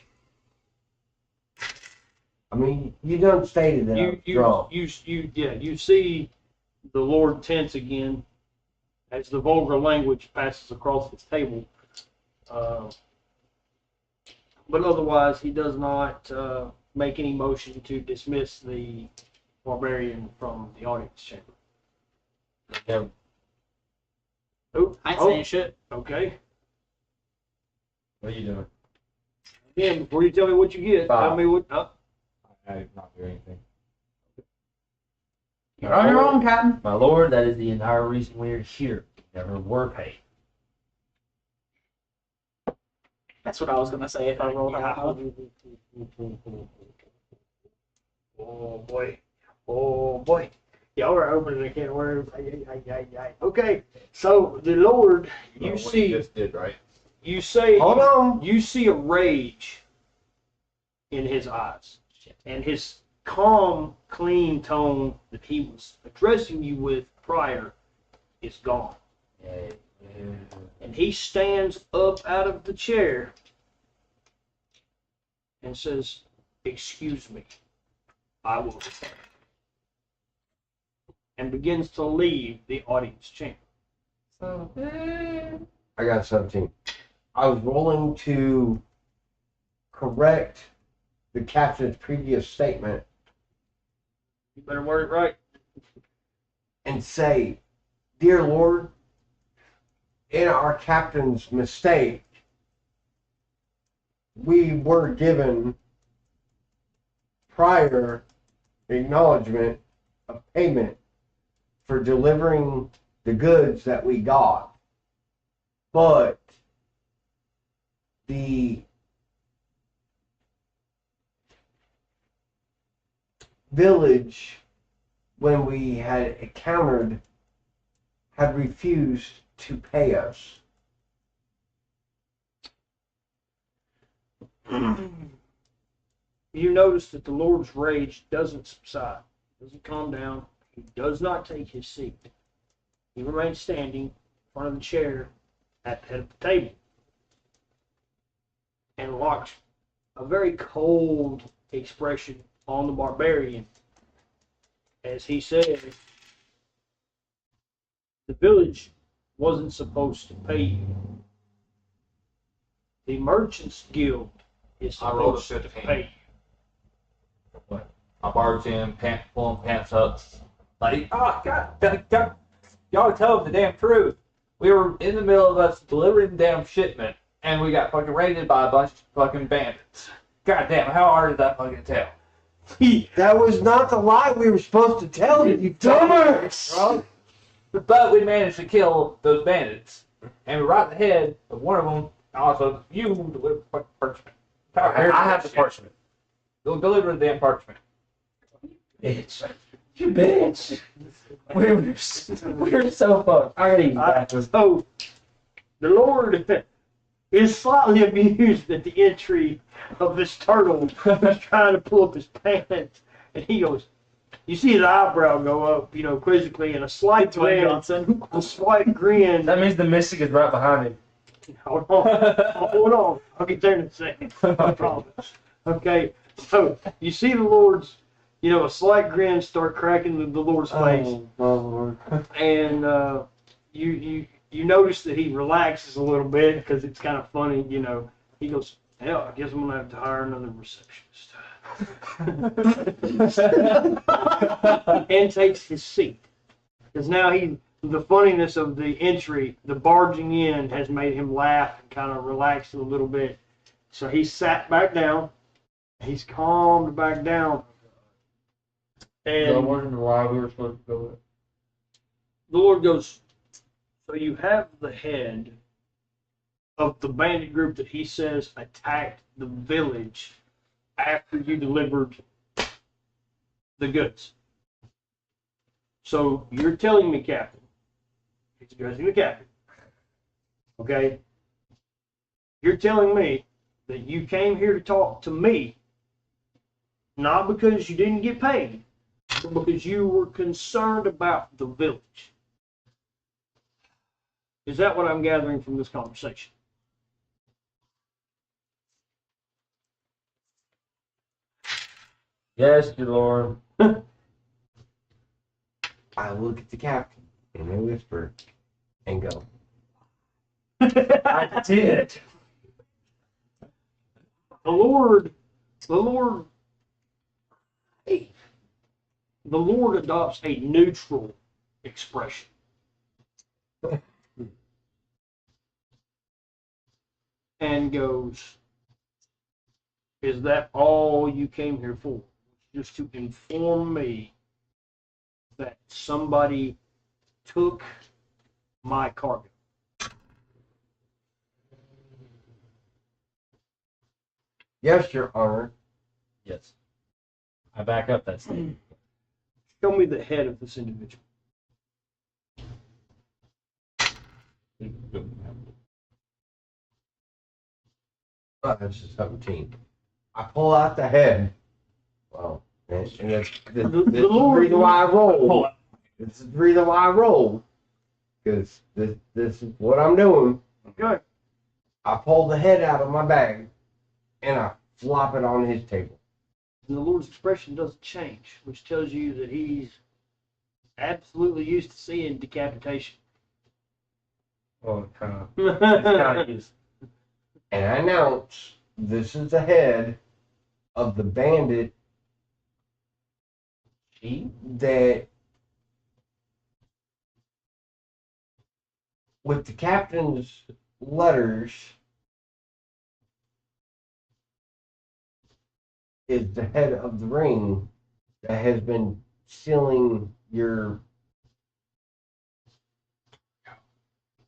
I mean, you done stated that I'm drunk. You see the Lord tense again as the vulgar language passes across his table. But otherwise, he does not make any motion to dismiss the barbarian from the audience chamber. Yeah. Oh, I ain't saying shit. okay. What are you doing? Again, before you tell me what you get, tell me what. I did not do anything. You're on your own, Captain. My lord, that is the entire reason we're here. We never were paid. That's what I was gonna say if I rolled out. Oh boy. Oh boy. Y'all are opening a can of worms. Okay. So the Lord, you What see, just did, right? you say, Hold on. you see a rage in his eyes, and his calm, clean tone that he was addressing you with prior is gone. And he stands up out of the chair and says, "Excuse me, I will," and begins to leave the audience chamber. I got something. I was rolling to correct the captain's previous statement You better word it right. and say, Dear Lord, in our captain's mistake, we were given prior acknowledgement of payment for delivering the goods that we got. But the village, when we had encountered, had refused to pay us. You notice that the Lord's rage doesn't subside, doesn't calm down. He does not take his seat. He remains standing in front of the chair at the head of the table and locks a very cold expression on the barbarian as he says, "The village wasn't supposed to pay you. The Merchants Guild is I rolled a supposed to 15. pay you." I barged in, pulling pants up. Like, oh, God, y'all tell them the damn truth. We were in the middle of us delivering the damn shipment, and we got fucking raided by a bunch of fucking bandits. God damn, how hard is that fucking tell? That was not the lie we were supposed to tell you, you dumbass! Well, but we managed to kill those bandits, and we're right in the head of one of them. Also, you deliver fucking parchment. I have the parchment. Go deliver the damn parchment. Bitch. You bitch. We're so fucked. I already got this. So the Lord is slightly amused at the entry of this turtle who's trying to pull up his pants, and he goes, you see his eyebrow go up, quizzically, and a slight Dwayne grin. Johnson. A slight grin. That means the mystic is right behind him. Hold on. I'll get there in a second. I promise. Okay, so you see the Lord's, a slight grin start cracking the Lord's face. Oh, Lord. And you notice that he relaxes a little bit because it's kind of funny, He goes, hell, I guess I'm gonna have to hire another receptionist. And takes his seat because now the funniness of the entry, the barging in, has made him laugh and kind of relax a little bit. So he sat back down. He's calmed back down. And I wondered why we were supposed to go. the Lord goes, so you have the head of the bandit group that he says attacked the village after you delivered the goods. So you're telling me, Captain, he's addressing the captain, okay? You're telling me that you came here to talk to me, not because you didn't get paid, but because you were concerned about the village. Is that what I'm gathering from this conversation? Yes, dear Lord. I look at the captain and I whisper and go, I did. The Lord adopts a neutral expression. And goes, is that all you came here for? Just to inform me that somebody took my cargo? Yes, Your Honor. Yes. I back up that statement. Show me the head of this individual. That's a 17. I pull out the head. Well, and this is the reason why I roll. This is the reason why I roll. Because this is what I'm doing. Okay. I pull the head out of my bag and I flop it on his table. And the Lord's expression doesn't change, which tells you that he's absolutely used to seeing decapitation. Well, kind of is. And I announce this is the head of the bandit that with the captain's letters is the head of the ring that has been stealing your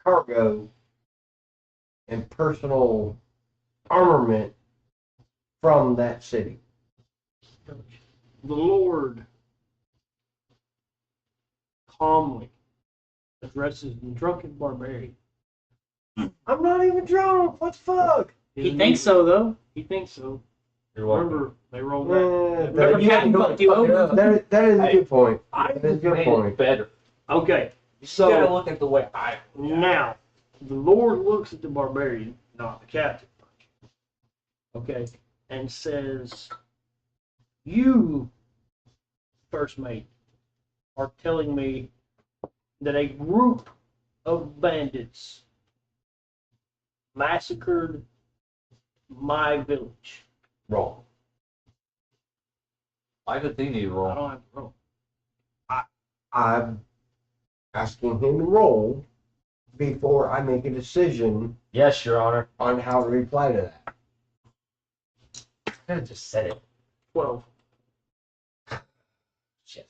cargo and personal armament from that city. The Lord calmly addresses the drunken barbarian. I'm not even drunk. What the fuck? He thinks so, though. He thinks so. You're welcome. Remember, they rolled that. Remember, you hadn't fucked you over. That is a good point. I That is a just good made point. it better. Okay, You gotta so look at the way I. now the Lord looks at the barbarian, not the captain. Okay, and says, "You, first mate, are telling me that a group of bandits massacred my village." Roll. Why does he need to I roll? don't have to roll. I'm asking him to roll before I make a decision Yes, Your Honor. on how to reply to that. I could have just said it. 12. Shit.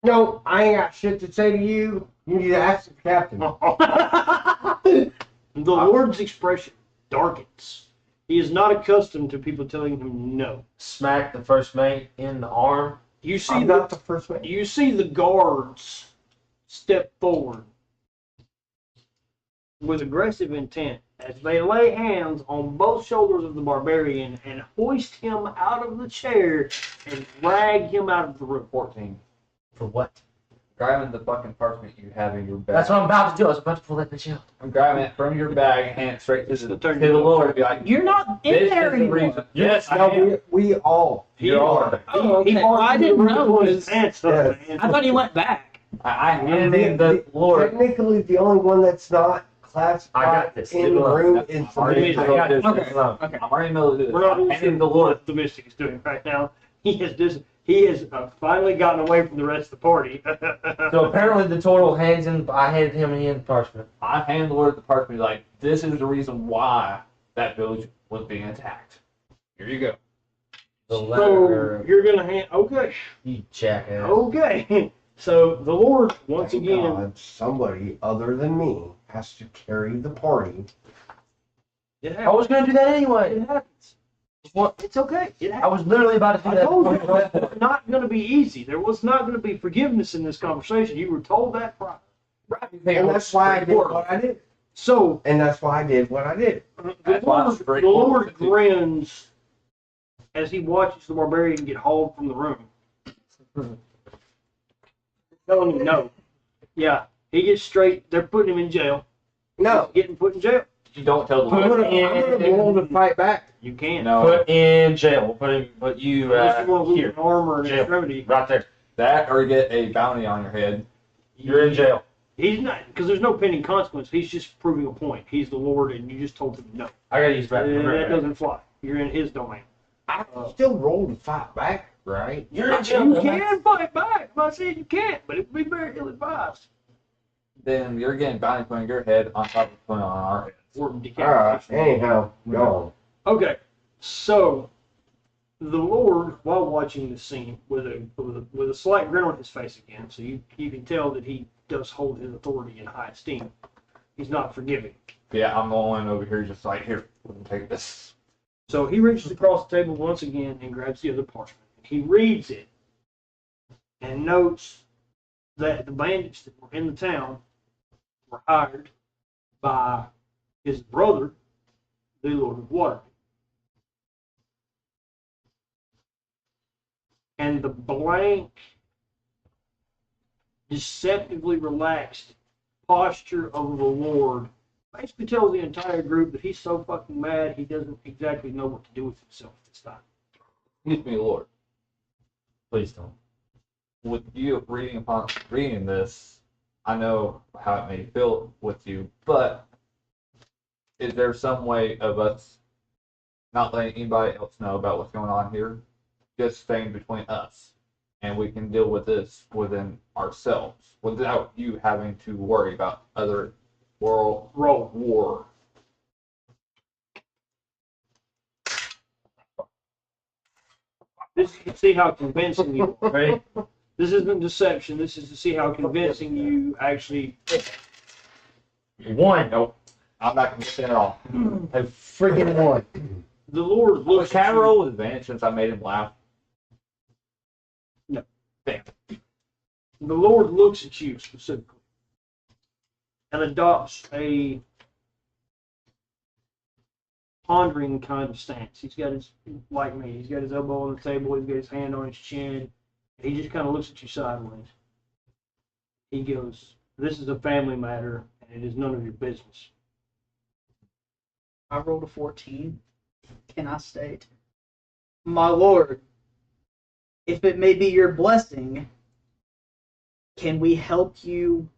No, I ain't got shit to say to you. You need to ask the captain. The Lord's expression darkens. He is not accustomed to people telling him no. Smack the first mate in the arm. You see I'm the not the first man. you see the guards step forward with aggressive intent as they lay hands on both shoulders of the barbarian and hoist him out of the chair and drag him out of the room. 14. For what? Grabbing the fucking parchment you have in your bag. That's what I'm about to do. I was about to pull that bitch out. I'm grabbing it from your bag and hand it straight to the Turn Lord and be like, You're not in this there is the anymore. reason. Yes, I No, am. we all. You are. Oh, okay. He Well, I barged in the didn't room know. pulling his pants up, Yes. man. I thought he went back. I handed the Lord. Technically, the only one that's not classified I got this. in the room is the Already mystic. I got this. Okay. Alone. Okay. I'm already in the middle of this. We're not I'm even handing sure the Lord. what the mystic is doing right now. He has finally gotten away from the rest of the party. So apparently the total hands in. I handed him in the parchment. I hand the Lord the parchment like, this is the reason why that village was being attacked. Here you go. The So letter. you're gonna hand okay. You jackass. Okay. So the Lord once Thank again God, somebody other than me has to carry the party. it I happens. was gonna do that anyway. It happens. What? It's okay. It I happens. was literally about to do I that. told you it was not going to be easy. There was not going to be forgiveness in this conversation. You were told that prior. And that's why I did what I did. So And that's why I did what I did. the That's why it's Lord, very the Lord important. grins as he watches the barbarian get hauled from the room. Telling you no. Yeah, he gets straight. They're putting him in jail. No. He's getting put in jail. You don't tell the I'm Lord. gonna be able to fight back. You can't. No. Put in jail. Put you Unless you want to lose here. an arm or an Jail. extremity. Right there. That or get a bounty on your head. You're in jail. He's not, because there's no pending consequence. He's just proving a point. He's the Lord, and you just told him no. I gotta use that. That doesn't fly. You're in his domain. I can still roll to fight back, right? You're in jail. You dumbass. can fight back. I'm not saying you can't, but it would be very ill advised. Then you're getting bounty put on your head on top of putting on our heads. Or Alright, decapitation. anyhow, go on. Okay, so the Lord, while watching this scene, with a slight grin on his face again, so you can tell that he does hold his authority in high esteem. he's not forgiving. Yeah, I'm the one over here just like, here, let me take this. So he reaches across the table once again and grabs the other parchment. He reads it and notes that the bandits that were in the town were hired by his brother, the Lord of Water. And the blank, deceptively relaxed posture of the Lord basically tells the entire group that he's so fucking mad he doesn't exactly know what to do with himself this time. Excuse me, Lord. Please don't. With you reading this, I know how it may feel with you, but is there some way of us not letting anybody else know about what's going on here? Just staying between us, and we can deal with this within ourselves without you having to worry about other world war. This is to see how convincing you are, right? This isn't deception. This is to see how convincing you actually. One. Nope, I'm not going to say it all. A freaking one. The Lord looks Can I at you. roll advantage since I made him laugh? No. Damn. The Lord looks at you specifically and adopts a pondering kind of stance. He's got his, like me, he's got his elbow on the table, he's got his hand on his chin. He just kind of looks at you sideways. He goes, "This is a family matter, and it is none of your business." I rolled a 14. Can I state, my lord, if it may be your blessing, can we help you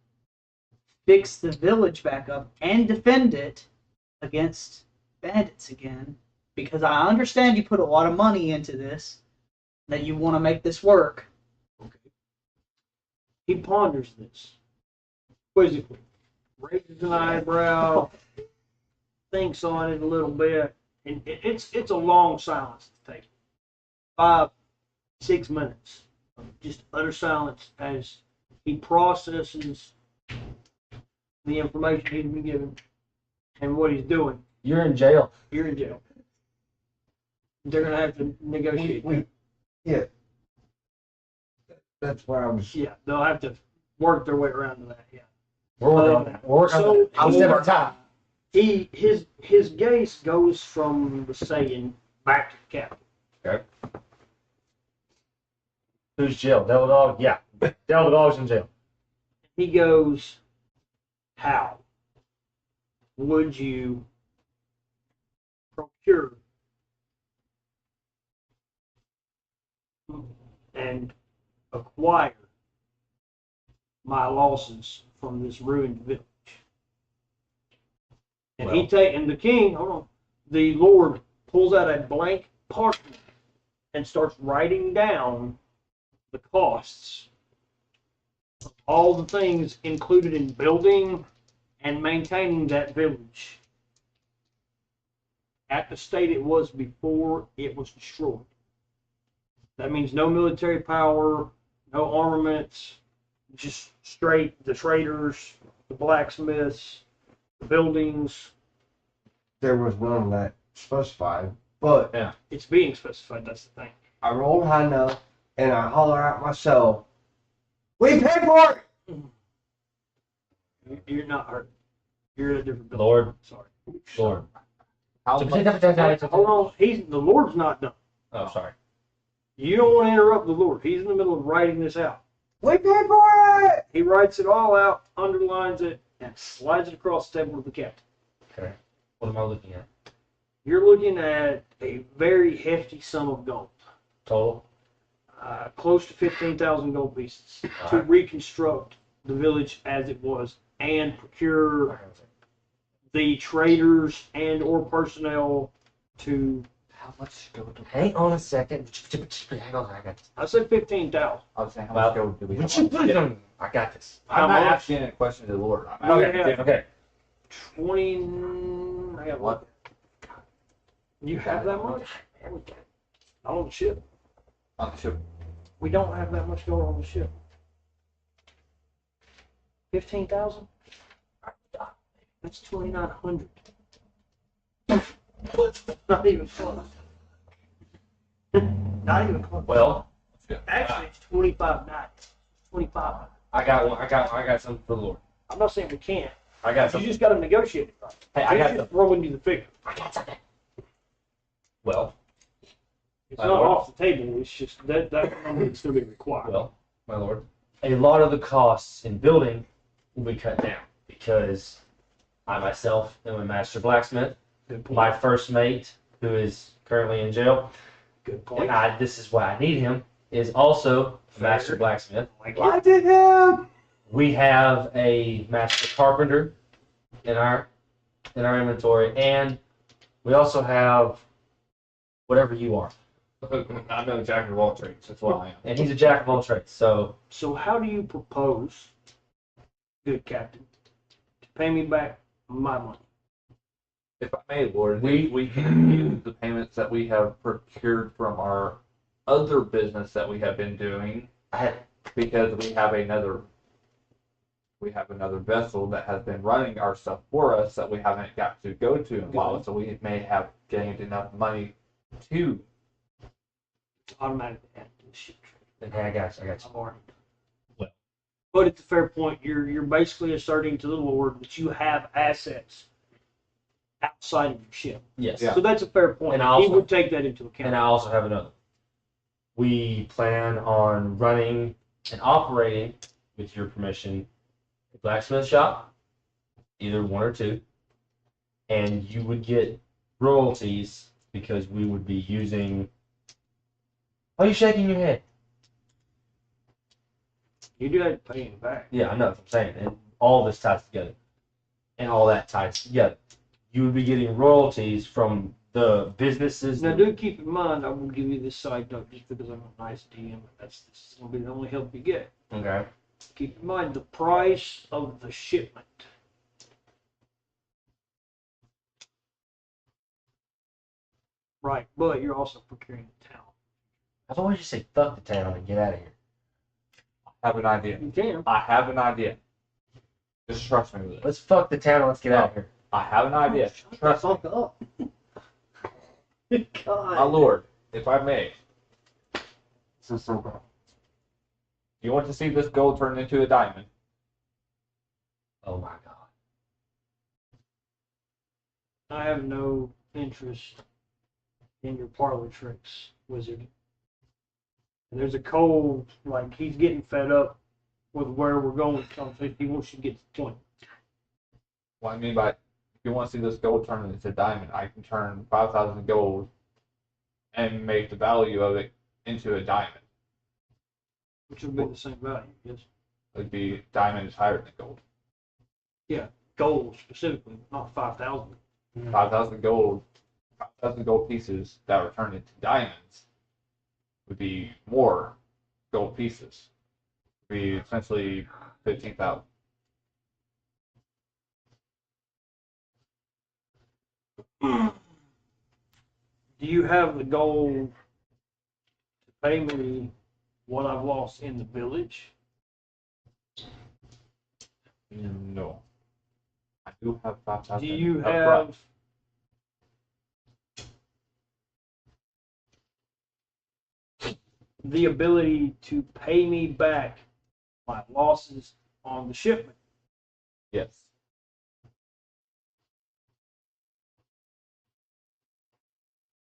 fix the village back up and defend it against bandits again? Because I understand you put a lot of money into this, that you want to make this work. He ponders this quizzically, raises an eyebrow, thinks on it a little bit, and it's a long silence to take. 5, 6 minutes of just utter silence as he processes the information he's been given and what he's doing. You're in jail. You're in jail. They're gonna have to negotiate. Yeah. That's where I was. Yeah, they'll have to work their way around to that. Yeah. We're working on that. We're working So on that. I'm stepping time. his gaze goes from the saying back to the captain. Okay. Who's jail? Devil Dog? Yeah. Devil Dog's in jail. He goes, "How would you procure and acquire my losses from this ruined village?" And and the king, hold on, the Lord pulls out a blank parchment and starts writing down the costs of all the things included in building and maintaining that village at the state it was before it was destroyed. That means no military power, no armaments, just straight the traders, the blacksmiths, the buildings. There was none that specified, but It's being specified, that's the thing. I rolled high enough and I holler at myself, "We pay for it!" You're not hurt. You're in a different building. Lord. Sorry. Lord. How So- much? Hold on. The Lord's not done. Oh, sorry. You don't want to interrupt the Lord. He's in the middle of writing this out. We pay for it! He writes it all out, underlines it, and slides it across the table to the captain. Okay. What am I looking at? You're looking at a very hefty sum of gold, Total? close to 15,000 gold pieces, to Alright. reconstruct the village as it was and procure the traders and or personnel to, How much gold do we Hang on a second. Hang on a second. I said 15,000. I was saying, how Well, much gold do we Would have? you put it on? I got this. I'm not How much? asking a question to the Lord. I'm Okay. asking, Yeah. Okay. 20, I got what? You have that much? Not on the ship. On the ship. We don't have that much gold on the ship. 15,000? That's 2,900. Not even close. Not even close. Well, Actually, it's 2,590. 25. I got one. I got something for the Lord. I'm not saying we can't. I got You something. just got to negotiate it. Right? Hey, I got just something. throwing you the figure. I got something. Well, It's My not lord. off the table. It's just that number would still be required. well, my Lord, a lot of the costs in building will be cut down because I myself am a master blacksmith. Good point. My first mate, who is currently in jail, Good point. and this is why I need him, is also a master Fair. blacksmith. Like I did him. We have a master carpenter in our inventory, and we also have whatever you are. I'm no jack of all trades. That's what I am. And he's a jack of all trades. So So how do you propose, good captain, to pay me back my money? If I may, Lord, we can use the payments that we have procured from our other business that we have been doing, because we have another vessel that has been running our stuff for us that we haven't got to go to in a while, so we may have gained enough money to. It's automatically added to the ship trade. okay, I got you. I've already done. Well. But it's a fair point. You're basically asserting to the Lord that you have assets outside of your ship. Yes. Yeah. So that's a fair point. And I also- he would take that into account. And I also have another. We plan on running and operating, with your permission, a blacksmith shop, either one or two, and you would get royalties because we would be using. Why are you shaking your head? You do have to pay him back. Yeah, I know what I'm saying. And all this ties together. And all that ties together. You would be getting royalties from the businesses. Now, that- do keep in mind, I will give you this side note just because I'm a nice DM. This is going to be the only help you get. Okay. Keep in mind the price of the shipment. Right, but you're also procuring the town. I've always just say fuck the town and get out of here. I have an idea. You can. I have an idea. Just trust me with this. Let's fuck the town and let's get out of here. I have an idea. Trust me. Fuck up. My God. Lord, if I may. You want to see this gold turn into a diamond? Oh my god. I have no interest in your parlor tricks, wizard. And there's a cold, like he's getting fed up with where we're going. So he wants you to get to 20. What I mean by, if you want to see this gold turn into a diamond, I can turn 5,000 gold and make the value of it into a diamond. Which would be the same value, yes. It'd be diamond is higher than gold. Gold specifically, not 5,000. 5,000 gold pieces that were turned into diamonds would be more gold pieces. Would be essentially 15,000. Do you have the goal to pay me what I've lost in the village? No. I do have 5,000. Do you up front. have the ability to pay me back my losses on the shipment? Yes.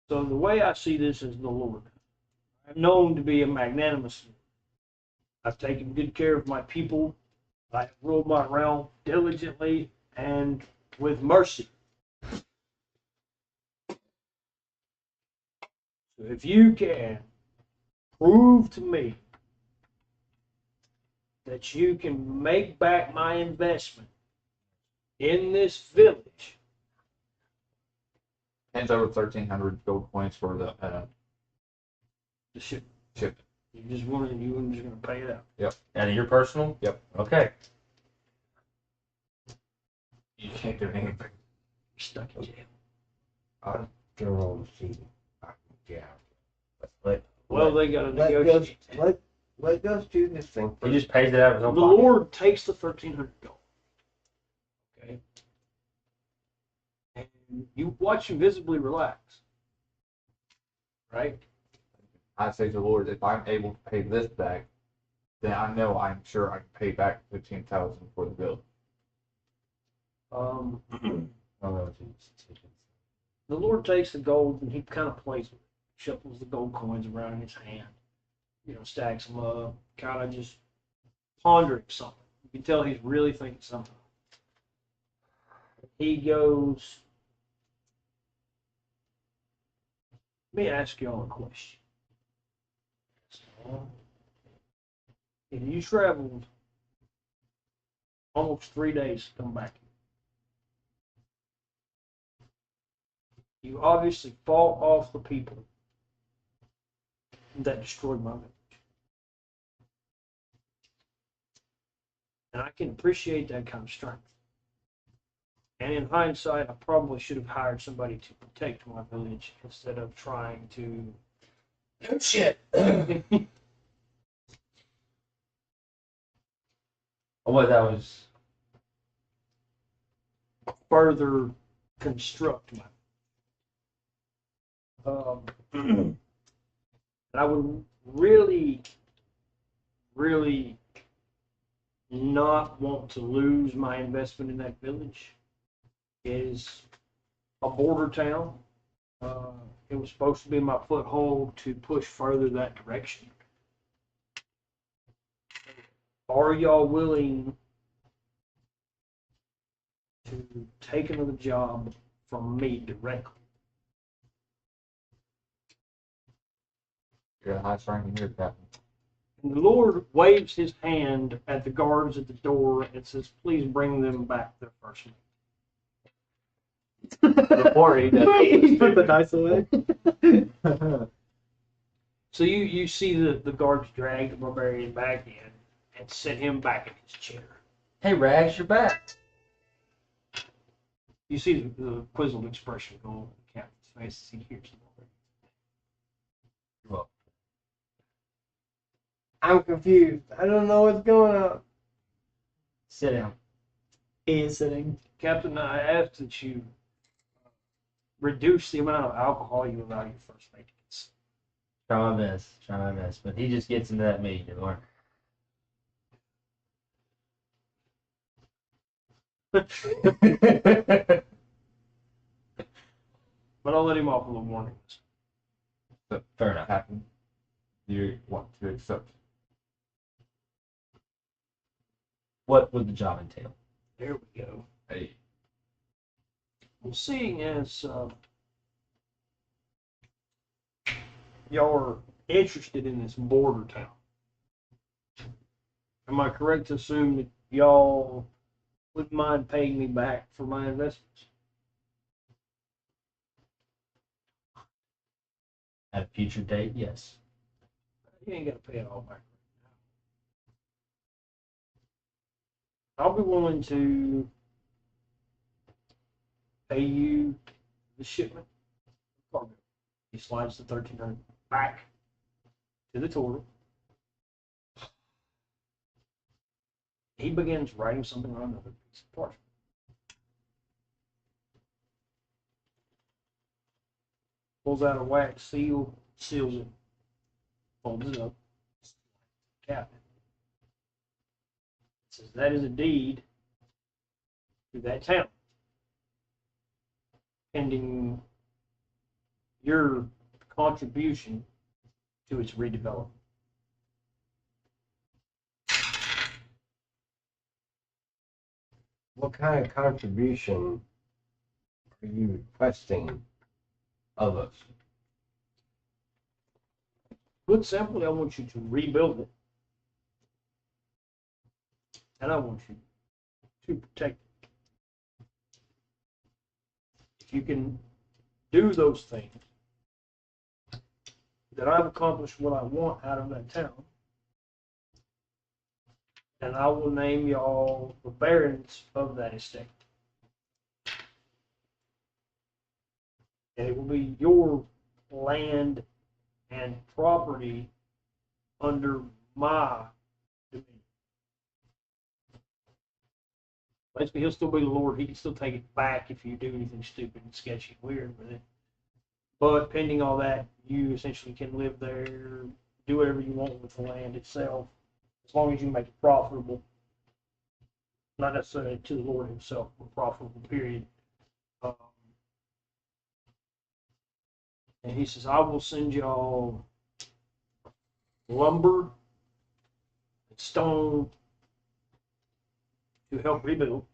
So the way I see this is the Lord. I'm known to be a magnanimous Lord. I've taken good care of my people. I have ruled my realm diligently and with mercy. So if you can prove to me that you can make back my investment in this village, Hands over 1,300 gold coins for the the ship, shipment. you just gonna pay it out. Out of your personal? Yep. Okay. You can't do anything. You're stuck in jail. I'll go on see. Yeah. Well, they gotta Let negotiate. us do this thing He first. just pays it out of his The own pocket. Lord takes the 1,300 gold. Okay. You watch him visibly relax. Right? I say to the Lord, if I'm able to pay this back, then I know I'm sure I can pay back 15,000 for the bill. Um, Oh, the Lord takes the gold and he kind of plays with it, shuffles the gold coins around in his hand, stacks them up, kind of just pondering something. You can tell he's really thinking something. He goes, let me ask y'all a question. If you traveled almost 3 days to come back, you obviously fought off the people that destroyed my village. And I can appreciate that kind of strength. And in hindsight, I probably should have hired somebody to protect my village instead of trying to. no shit. Oh, what that was? Further construct my. And I would really, really not want to lose my investment in that village. It is a border town. It was supposed to be my foothold to push further that direction. Are y'all willing to take another job from me directly? You're the highest ranking here, Captain. And the Lord waves his hand at the guards at the door and says, please bring them back their first mate. Before he does He put the dice away. So you see the guards drag the barbarian back in and set him back in his chair. Hey, Rags, you're back. You see the quizzled expression go on the captain's face as he hears the word. I'm confused. I don't know what's going on. Sit down. He is sitting. Captain, I ask that you reduce the amount of alcohol you allow your first mate to Try my best. But he just gets into that meeting, Lord. consume. But I'll let him off with a warning. So, Fair enough. Captain, you want to accept? What would the job entail? There we go. Hey, Well, seeing as y'all are interested in this border town, am I correct to assume that y'all wouldn't mind paying me back for my investments? At a future date, yes. You ain't got to pay it all back right now. I'll be willing to pay you the shipment of cargo. He slides the 1,300 back to the total. He begins writing something on another piece of parchment. Pulls out a wax seal, seals it, folds it up, cap it. Says that is a deed to that town, pending your contribution to its redevelopment. What kind of contribution are you requesting of us? Put simply, I want you to rebuild it. And I want you to protect it. If you can do those things, then I've accomplished what I want out of that town. And I will name y'all the barons of that estate. And it will be your land and property under my dominion. Basically, he'll still be the Lord. He can still take it back if you do anything stupid and sketchy and weird with it. But pending all that, you essentially can live there, do whatever you want with the land itself, as long as you make it profitable. Not necessarily to the Lord himself, but profitable, period. And he says, I will send y'all lumber and stone to help rebuild.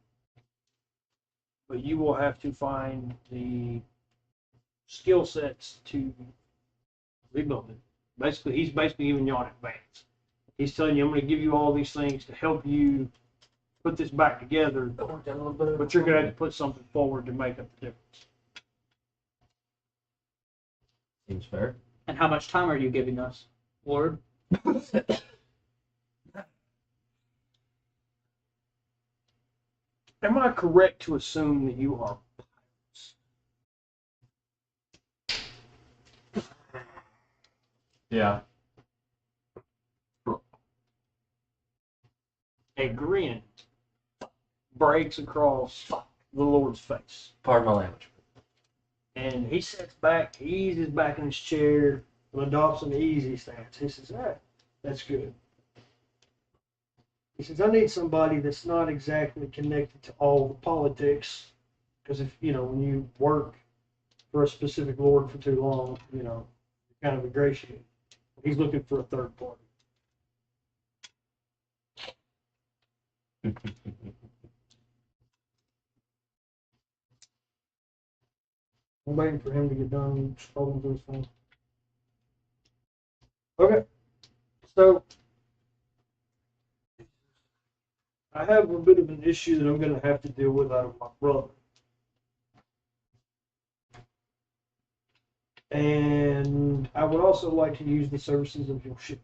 But you will have to find the skill sets to rebuild it. Basically, he's giving you an advance. He's telling you, I'm going to give you all these things to help you put this back together, but you're going to have to put something forward to make up the difference. Seems fair. And how much time are you giving us, Lord? Am I correct to assume that you are Yeah. a grin breaks across the Lord's face? Pardon my language. And he sits back, he eases back in his chair, and adopts an easy stance. He says, that's good. He says, I need somebody that's not exactly connected to all the politics. Because if, when you work for a specific Lord for too long, you kind of ingratiate. He's looking for a third party. I'm waiting for him to get done scrolling through his phone. Okay. So, I have a bit of an issue that I'm going to have to deal with out of my brother. And I would also like to use the services of your ship.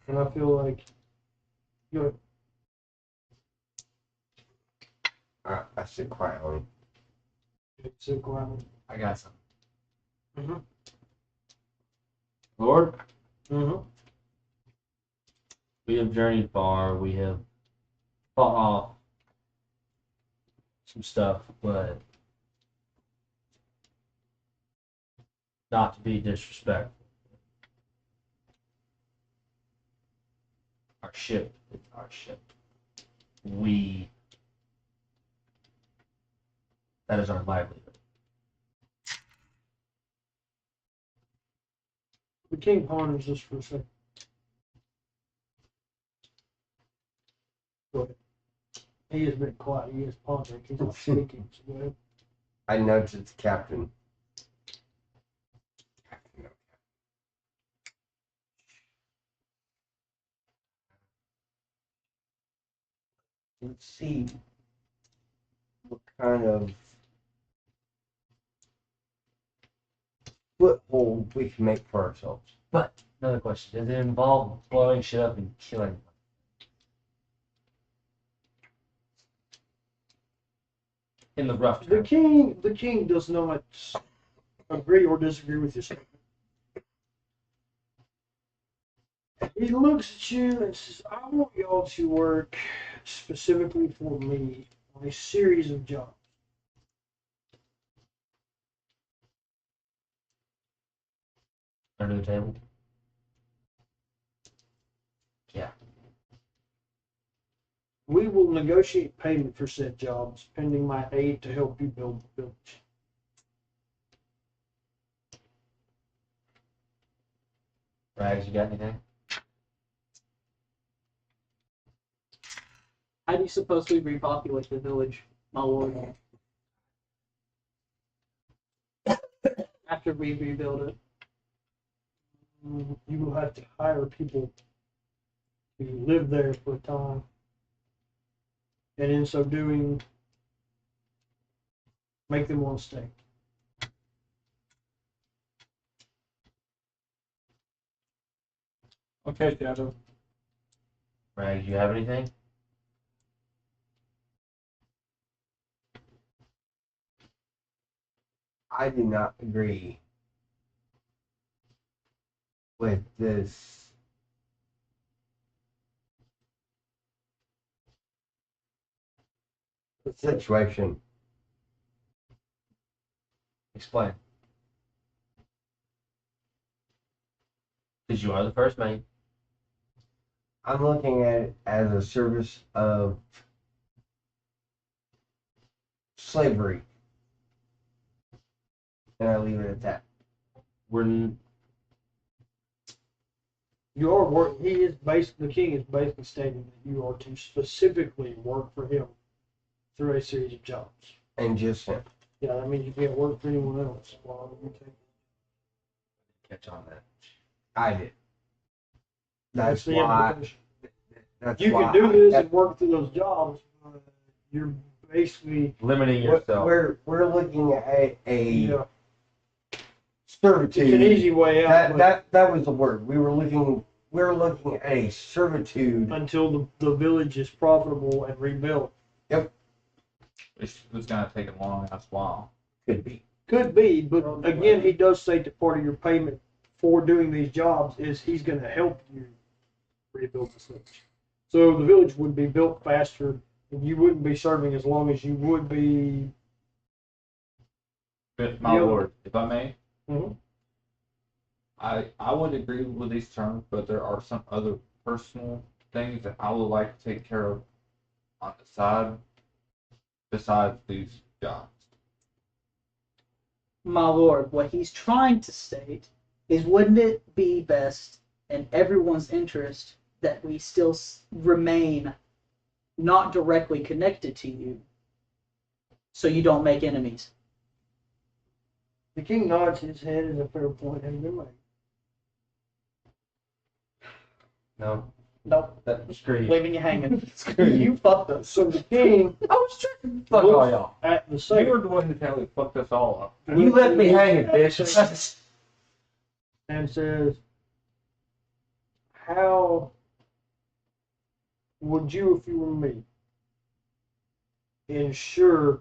And I feel like you're. I sit quietly. So quietly. I got some. Mm-hmm. Lord, Mm-hmm. We have journeyed far. We have fought off some stuff, but not to be disrespectful. Our ship is our ship. That is our livelihood. The king ponders this for a second. Go ahead. He has been quiet. He is pondering. He's not speaking. So go ahead. I nudged the captain. Let's see what kind of foothold we can make for ourselves. But another question: does it involve blowing shit up and killing them? In the rough The term. the king does not agree or disagree with your statement. He looks at you and says, I want y'all to work specifically for me on a series of jobs. Under the table. Yeah. We will negotiate payment for said jobs pending my aid to help you build the village. Rags, you got anything? How do you suppose we repopulate the village, my lord? After we rebuild it. You will have to hire people to live there for a time. And in so doing, make them want to stay. Okay, Shadow. Rags, you have anything? I do not agree with this situation. Explain. Because you are the first mate. I'm looking at it as a service of slavery. And I leave it at that. You are work. He is basically the king is basically stating that you are to specifically work for him through a series of jobs. And just him. Yeah, that means you can't work for anyone else. While you take. Catch on that. I did. That's the why. implication. That's You why can do this I- and work through those jobs. You're basically Limiting yourself. We're looking at a yeah. servitude. It's an easy way out. That was the word. We're looking at a servitude. Until the village is profitable and rebuilt. It's gonna take a long ass while. Could be. Could be, but again, he does say that part of your payment for doing these jobs is he's going to help you rebuild the village. So the village would be built faster, and you wouldn't be serving as long as you would be. But my Yeah. lord, if I may, Mhm. I would agree with these terms, but there are some other personal things that I would like to take care of on the side besides these jobs. My lord, what he's trying to state is wouldn't it be best in everyone's interest that we still remain not directly connected to you so you don't make enemies? The king nods his head as a fair point has been made. No. Nope. Screw you. Leaving you hanging. Screw you. You fucked us. So the king I was tripping. Fuck all y'all. at the You same were the one who apparently fucked us all up. You left me hanging, bitch. and says, "How would you, if you were me, ensure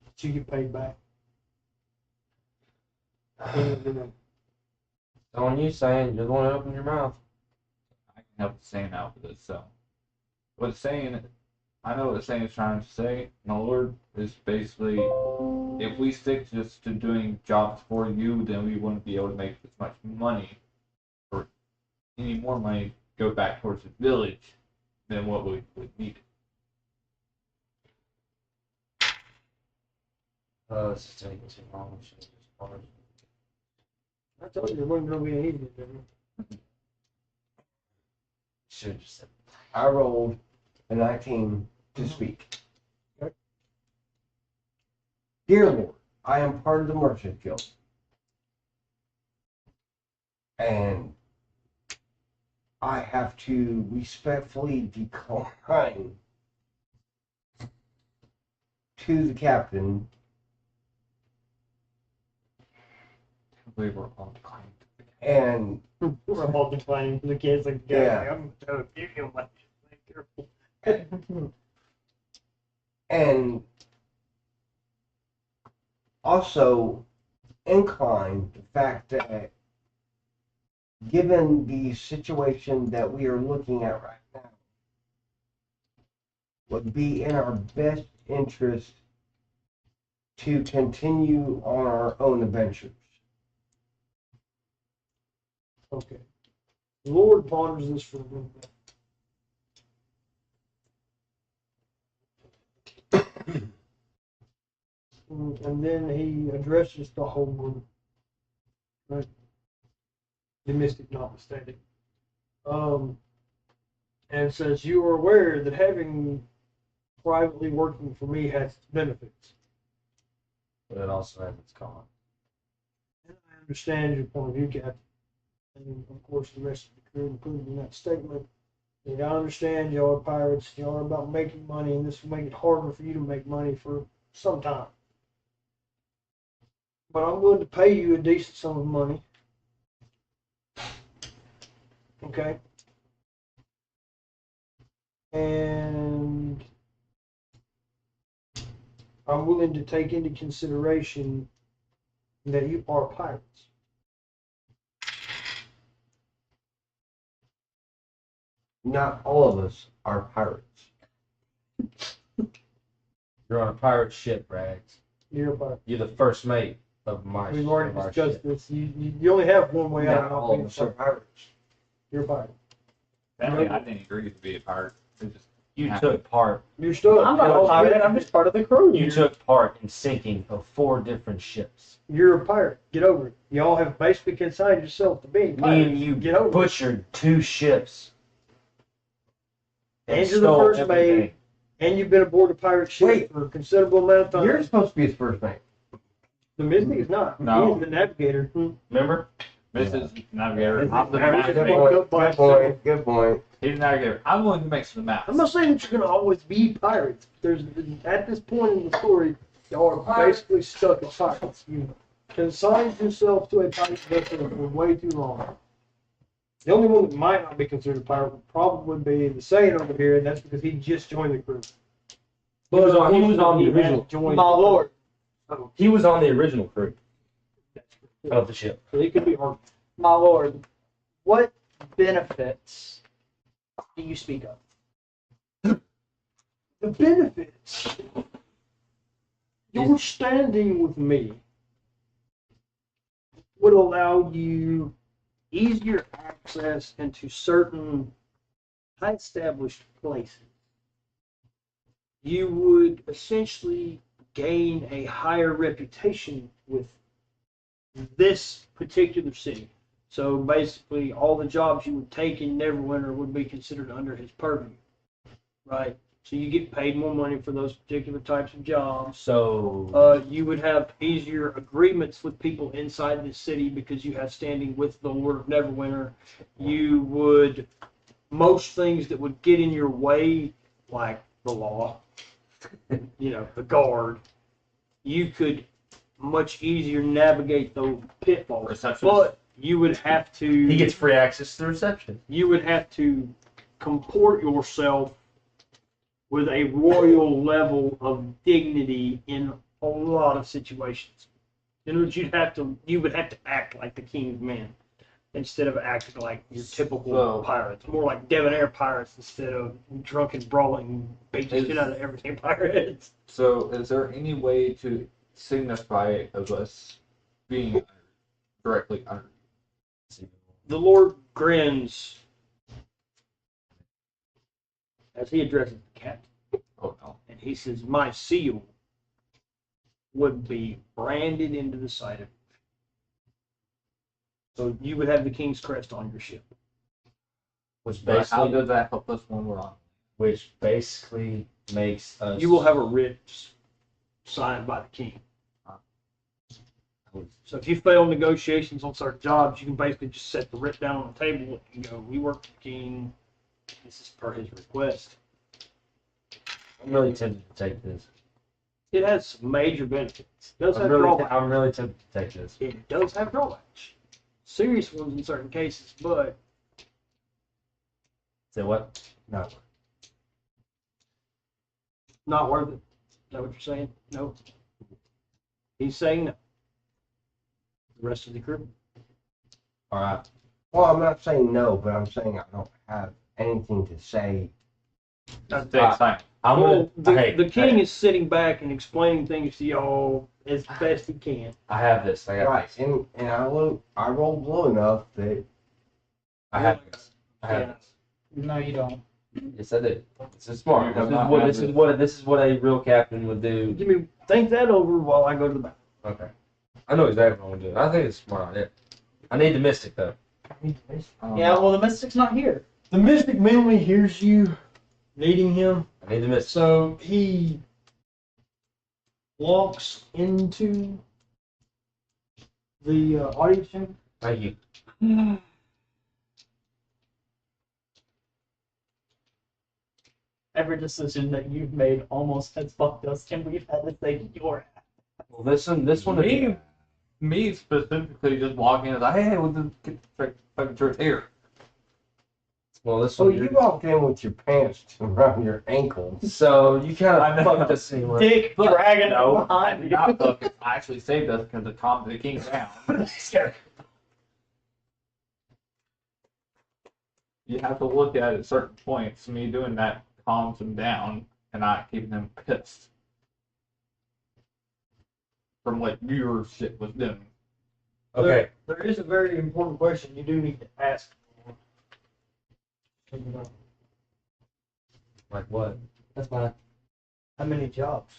that you get paid back?" On you saying you're the one who opened your mouth. I can help the saying out with this. So, what it's saying, I know what the saying is trying to say. My lord is basically, if we stick just to doing jobs for you, then we wouldn't be able to make as much money, or any more money go back towards the village than what we would need. This is taking too long. We should have just paused. I told you it wasn't going to be an easy thing. Should have just said. I rolled a 19 to speak. Okay. Dear Lord, I am part of the Merchant Guild. And I have to respectfully decline to the captain. We were all declined. And We're all declining to the kids like, "Guys, Yeah. I'm telling you, you might be careful." and also incline the fact that given the situation that we are looking at right now, would be in our best interest to continue on our own adventures. Okay. The Lord ponders this for a little bit. And then he addresses the whole group. Right? The mystic notwithstanding. And says, "You are aware that having privately working for me has its benefits. But it also has its con. And I understand your point of view, Captain. And of course, the rest of the crew included in that statement. And I understand y'all are pirates, y'all are about making money, and this will make it harder for you to make money for some time. But I'm willing to pay you a decent sum of money. Okay? And I'm willing to take into consideration that you are pirates. Not all of us are pirates. You're on a pirate ship, Rags. You're a pirate. You're the first mate of my We've of already our discussed ship. this. You only have one way out. Not Not all being of a us are pirate. pirates. You're a pirate. Apparently, I didn't agree to be a pirate. It just You happened. took part. You're still. I'm not a pirate. I'm just part of the crew. You took part in sinking of 4 different ships. You're a pirate. Get over it. Y'all have basically consigned yourself to being Me pirates. and you Get over it. butchered 2 ships. And you're the stole first everything. mate, and you've been aboard a pirate ship Wait. for a considerable amount of time. You're supposed to be his first mate. The Mystic is not. No. He is the navigator. Remember? Mrs. Navigator, Is I'm the it Harry Good navigator. Potter? point. Good point. Good point. He's the navigator. I'm willing to make some maps. I'm not saying that you're going to always be pirates. There's at this point in the story, y'all are basically stuck as pirates. You consigned yourself to a pirate vessel for way too long. The only one that might not be considered a pirate would probably be the Saiyan over here, and that's because he just joined the crew. He was on the he had original. joined My the crew. lord. He was on the original crew of the ship. So he could be hard. My lord. What benefits do you speak of? The benefits. Your standing with me would allow you easier access into certain high established places. You would essentially gain a higher reputation with this particular city. So basically, all the jobs you would take in Neverwinter would be considered under his purview, right? So you get paid more money for those particular types of jobs. So You would have easier agreements with people inside the city because you have standing with the Lord of Neverwinter. You would, most things that would get in your way, like the law, the guard, you could much easier navigate those pitfalls. Receptionist. But you would have to. he gets free access to the reception. You would have to comport yourself with a royal level of dignity in a lot of situations. In which you would have to act like the king's men instead of acting like your typical So- pirates. More like debonair pirates instead of drunken brawling beat the shit out of everything pirates. So, is there any way to signify of us being directly under? The Lord grins as he addresses the captain. Oh no. And he says, my seal would be branded into the side of it. So you would have the king's crest on your ship. Which But how basically, does that help us when we're on? makes us. You will have a writ signed by the king. So if you fail negotiations on certain jobs, you can basically just set the writ down on the table and go, we work for the king. This is per his request. I'm really tempted to take this. It has some major benefits. It does have drawbacks. I'm really tempted to take this. It does have drawbacks. Serious ones in certain cases, but Say what? No. not worth it. Is that what you're saying? No. He's saying no. The rest of the crew. All right. Well, I'm not saying no, but I'm saying I don't have anything to say. That's the exciting. I'm Well, gonna. the king is sitting back and explaining things to y'all as best he can. I have this. I got Right, this. and I rolled low enough that I have this. I have Yeah. this. No, you don't. Yes, I do. This is smart. You This have is not what had this is this. what this is what a real captain would do. Give me think that over while I go to the back. Okay. I know exactly what I'm doing. I think it's a smart idea. I need the mystic though. Yeah, well, the mystic's not here. The mystic mainly hears you needing him, I need the mystic. so he walks into the audience chamber. Thank you. Every decision that you've made almost has fucked us, and we've had to say your ass. Well, this one. Me specifically just walking in like, hey, we'll just get the fucking church here. Well, this So one. you walked in with your pants around your ankles. So you kind I of know. fucked us anyway. Dick But- dragging No, it behind you. not focus. I actually saved us because it calmed the king down. You have to look at it at certain points. Me doing that calms him down and not keeping him pissed from what your shit was doing. Okay. There is a very important question you do need to ask. Like what? That's fine. How many jobs?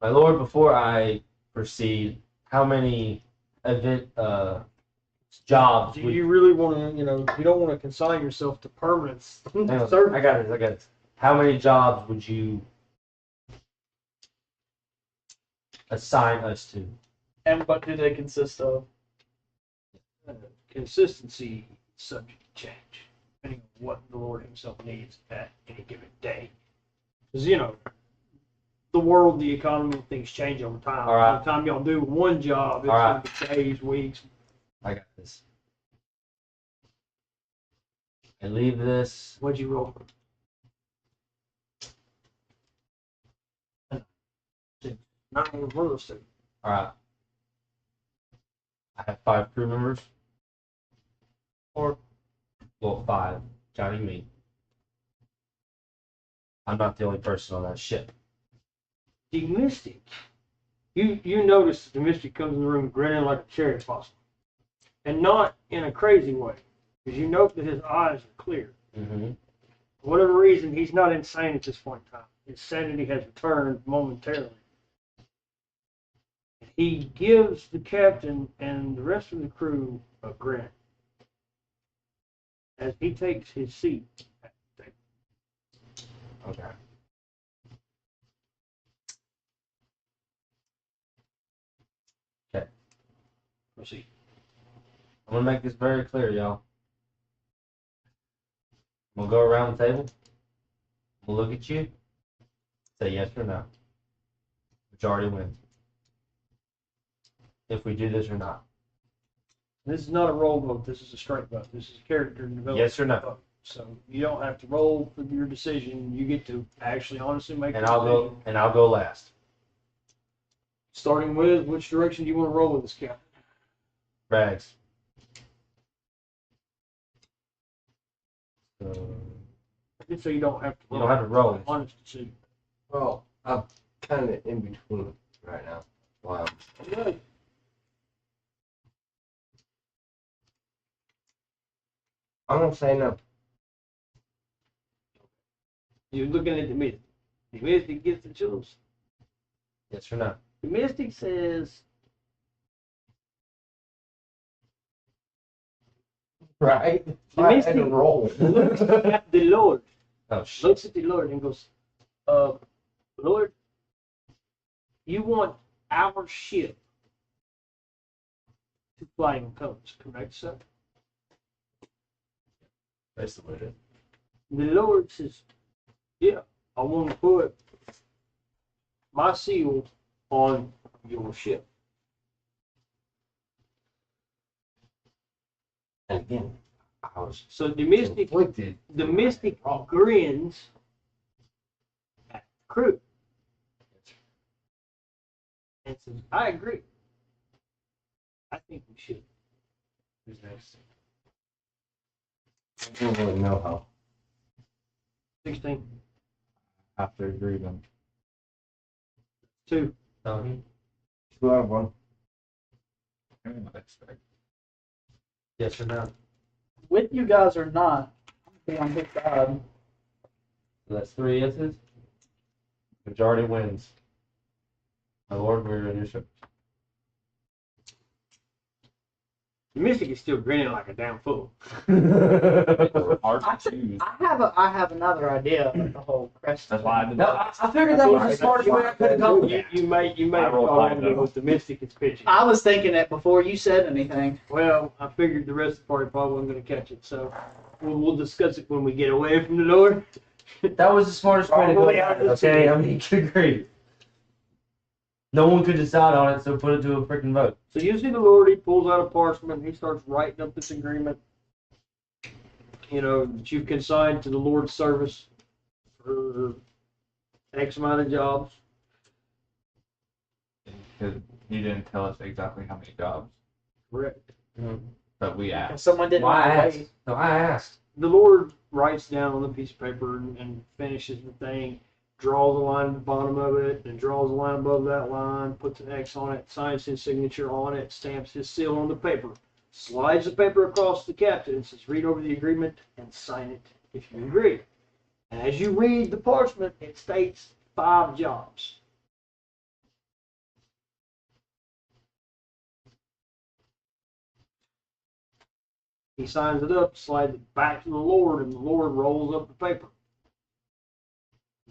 My lord, before I proceed, how many jobs Do would you really want to, you don't want to consign yourself to permanence. Hang on, service. I got this. How many jobs would you assign us to? And what do they consist of? Consistency is subject to change, depending on what the Lord Himself needs at any given day. Because, the world, the economy, things change over time. All right. By the time y'all do one job, it's All going right. to be days, weeks. I got this. I leave this. What'd you roll? Not even one of those two. All right. I have 5 crew members. Or- Well, 5. Counting me. I'm not the only person on that ship. The Mystic. You notice the Mystic comes in the room grinning like a cherry blossom. And not in a crazy way. Because you note that his eyes are clear. Mm-hmm. For whatever reason, he's not insane at this point in time. His sanity has returned momentarily. He gives the captain and the rest of the crew a grin as he takes his seat at the table. Okay. Proceed. I'm gonna make this very clear, y'all. I'm gonna go around the table. We'll look at you. Say yes or no. Majority wins. If we do this or not. This is not a roll vote. This is a straight vote. This is a character development. Yes or no. vote. So you don't have to roll for your decision. You get to actually honestly make And the decision. I'll go last. Starting with which direction do you want to roll with this captain? Rags. So Just so you don't have to you roll. don't have to roll. Honest decision. Well, I'm kind of in between right now. Wow. Okay. I'm gonna say no. You're looking at the Mystic. The Mystic gets to choose. Yes or no. The Mystic says, Right? The I had Mystic- to roll. looks at the Lord, Oh shit. looks at the Lord and goes, Lord, you want our ship to flying colors, correct, sir? Basically it. The Lord says, yeah, I want to put my seal on your ship. And again, I was So the Mystic, conflicted. the Mystic grins at the crew and says, I agree. I think we should. Who's next? I don't really know how. 16, Have to agree then. 2. Tony? 2 out of 1. Yes or no? With you guys or not, I'm on his side. So that's 3 yeses. Majority wins. My lord, we're in your ship. The Mystic is still grinning like a damn fool. Hard to choose. I have another idea of the whole crest. That's why I did No, that. I figured that was the smartest way I could have come. You may I rolled call high, it though. what the Mystic is pitching. I was thinking it before you said anything. Well, I figured the rest of the party probably wasn't going to catch it, so we'll discuss it when we get away from the door. That was the smartest way to go. Probably about it, honestly. Okay, I mean, good grief. No one could decide on it, so put it to a freaking vote. So you see the Lord, he pulls out a parchment, he starts writing up this agreement. that you've consigned to the Lord's service for X amount of jobs. Because he didn't tell us exactly how many jobs, Correct. but we And asked. someone didn't Well, I run away. asked. No, I asked. The Lord writes down on the piece of paper and finishes the thing, draws a line at the bottom of it, and draws a line above that line, puts an X on it, signs his signature on it, stamps his seal on the paper, slides the paper across the captain, and says, read over the agreement and sign it if you agree. And as you read the parchment, it states 5 jobs. He signs it up, slides it back to the Lord, and the Lord rolls up the paper.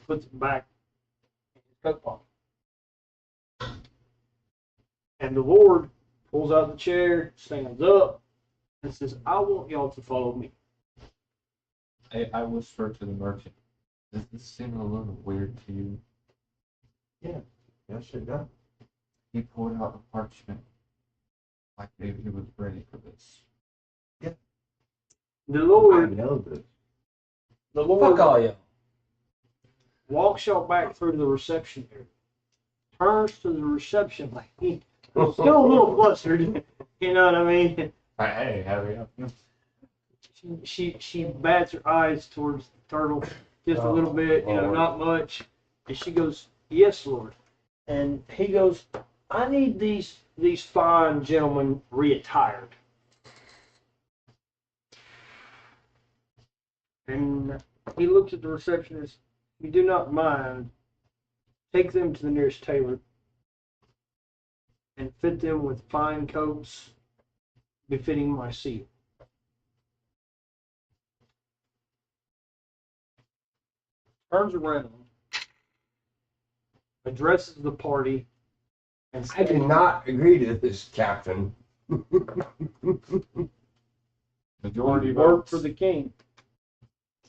Puts it back in his coat pocket. And the Lord pulls out the chair, stands up, and says, I want y'all to follow me. I whispered to the merchant, does this seem a little weird to you? Yes, it does. He pulled out the parchment like maybe he was ready for this. The I Lord, know this. the Lord Fuck all y'all. walks y'all back through the reception area, turns to the reception lady, who's still a little flustered, you know what I mean? Hey, hurry up. She bats her eyes towards the turtle just a little bit, Lord. not much. And she goes, yes, Lord. And he goes, I need these fine gentlemen reattired. And he looks at the receptionist. If you do not mind, take them to the nearest tailor and fit them with fine coats befitting my seal. Turns around, addresses the party, and I did not agree to this, Captain. Majority work votes. for the king.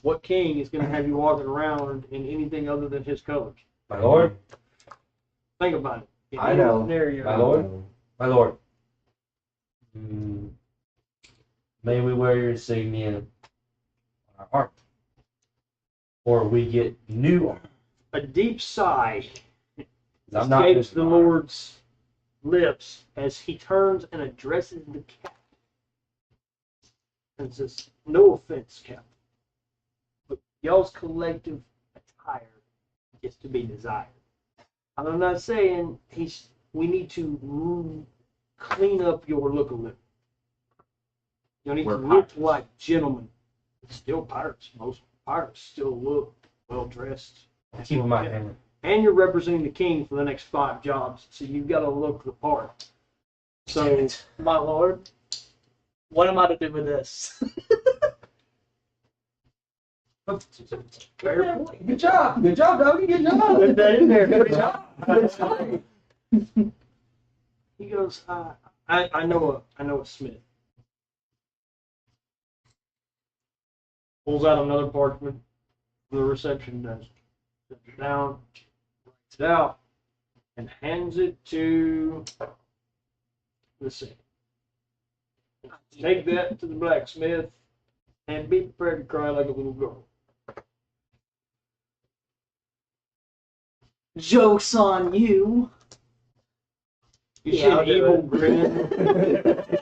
What king is going to have you walking around in anything other than his colors? My lord, Think about it. In I any know. scenario, My lord? my lord. May we wear your insignia on our arm, or we get new armor. a deep sigh I'm not escapes missing the my arm. Lord's lips as he turns and addresses the captain and says, no offense, Captain, but y'all's collective attire is to be desired. And I'm not saying we need to clean up your look a little. You need We're to look pirates. like gentlemen. It's still pirates. Most pirates still look well dressed. Keep in my hand. And you're representing the king for the next 5 jobs, so you've got to look the part. So, My lord, what am I to do with this? fair point. Good job, doggy. Good job. Put that in there. Good job. That's right. He goes, I know a smith. Pulls out another parchment from the reception desk, sets it down, writes it out, and hands it to the saint. Take that to the blacksmith and be prepared to cry like a little girl. Joke's on you. You Yeah, see I'll an do evil it. grin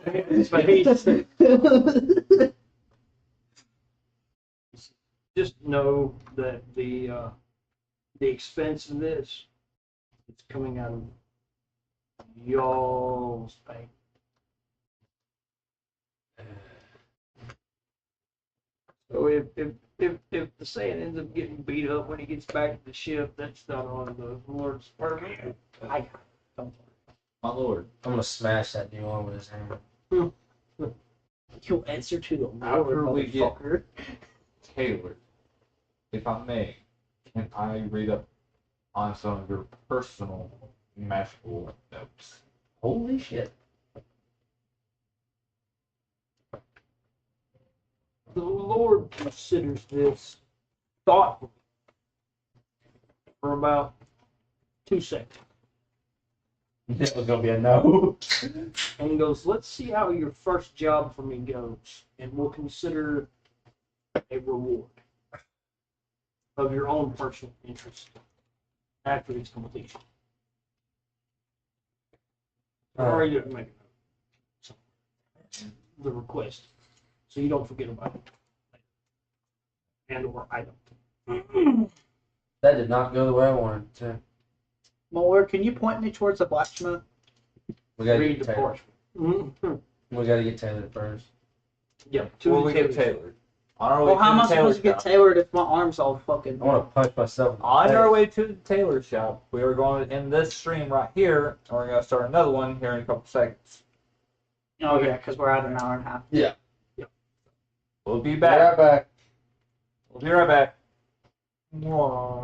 on his face. Just know that the expense of this is coming out of y'all's bank. So if the Saiyan ends up getting beat up when he gets back to the ship, that's not on the Lord's purview. I got it. Don't worry. My lord. I'm gonna smash that new arm with his hammer. You'll answer to the Lord, After we get- motherfucker. Taylor, if I may, can I read up on some of your personal magical notes? Holy shit. The Lord considers this thoughtfully for about 2 seconds. That was gonna be a no. And he goes, let's see how your first job for me goes. And we'll consider a reward of your own personal interest after its completion. Already make a note. So, the request, so you don't forget about it. And or item. That did not go the way I wanted it to. More, can you point me towards the blacksmith? We gotta Read get the Taylor. parchment. We gotta get Taylor first. Yeah, Well, we the get tailors. tailored. On our way Well, how am I to the supposed to tailor get shop. tailored if my arm's all fucking... I want to punch myself. in the On face. our way to the tailor shop, we are going to end this stream right here, and we're going to start another one here in a couple seconds. Oh, yeah, because we're at an hour and a half. We'll be Be back. right back. We'll be right back. Mwah.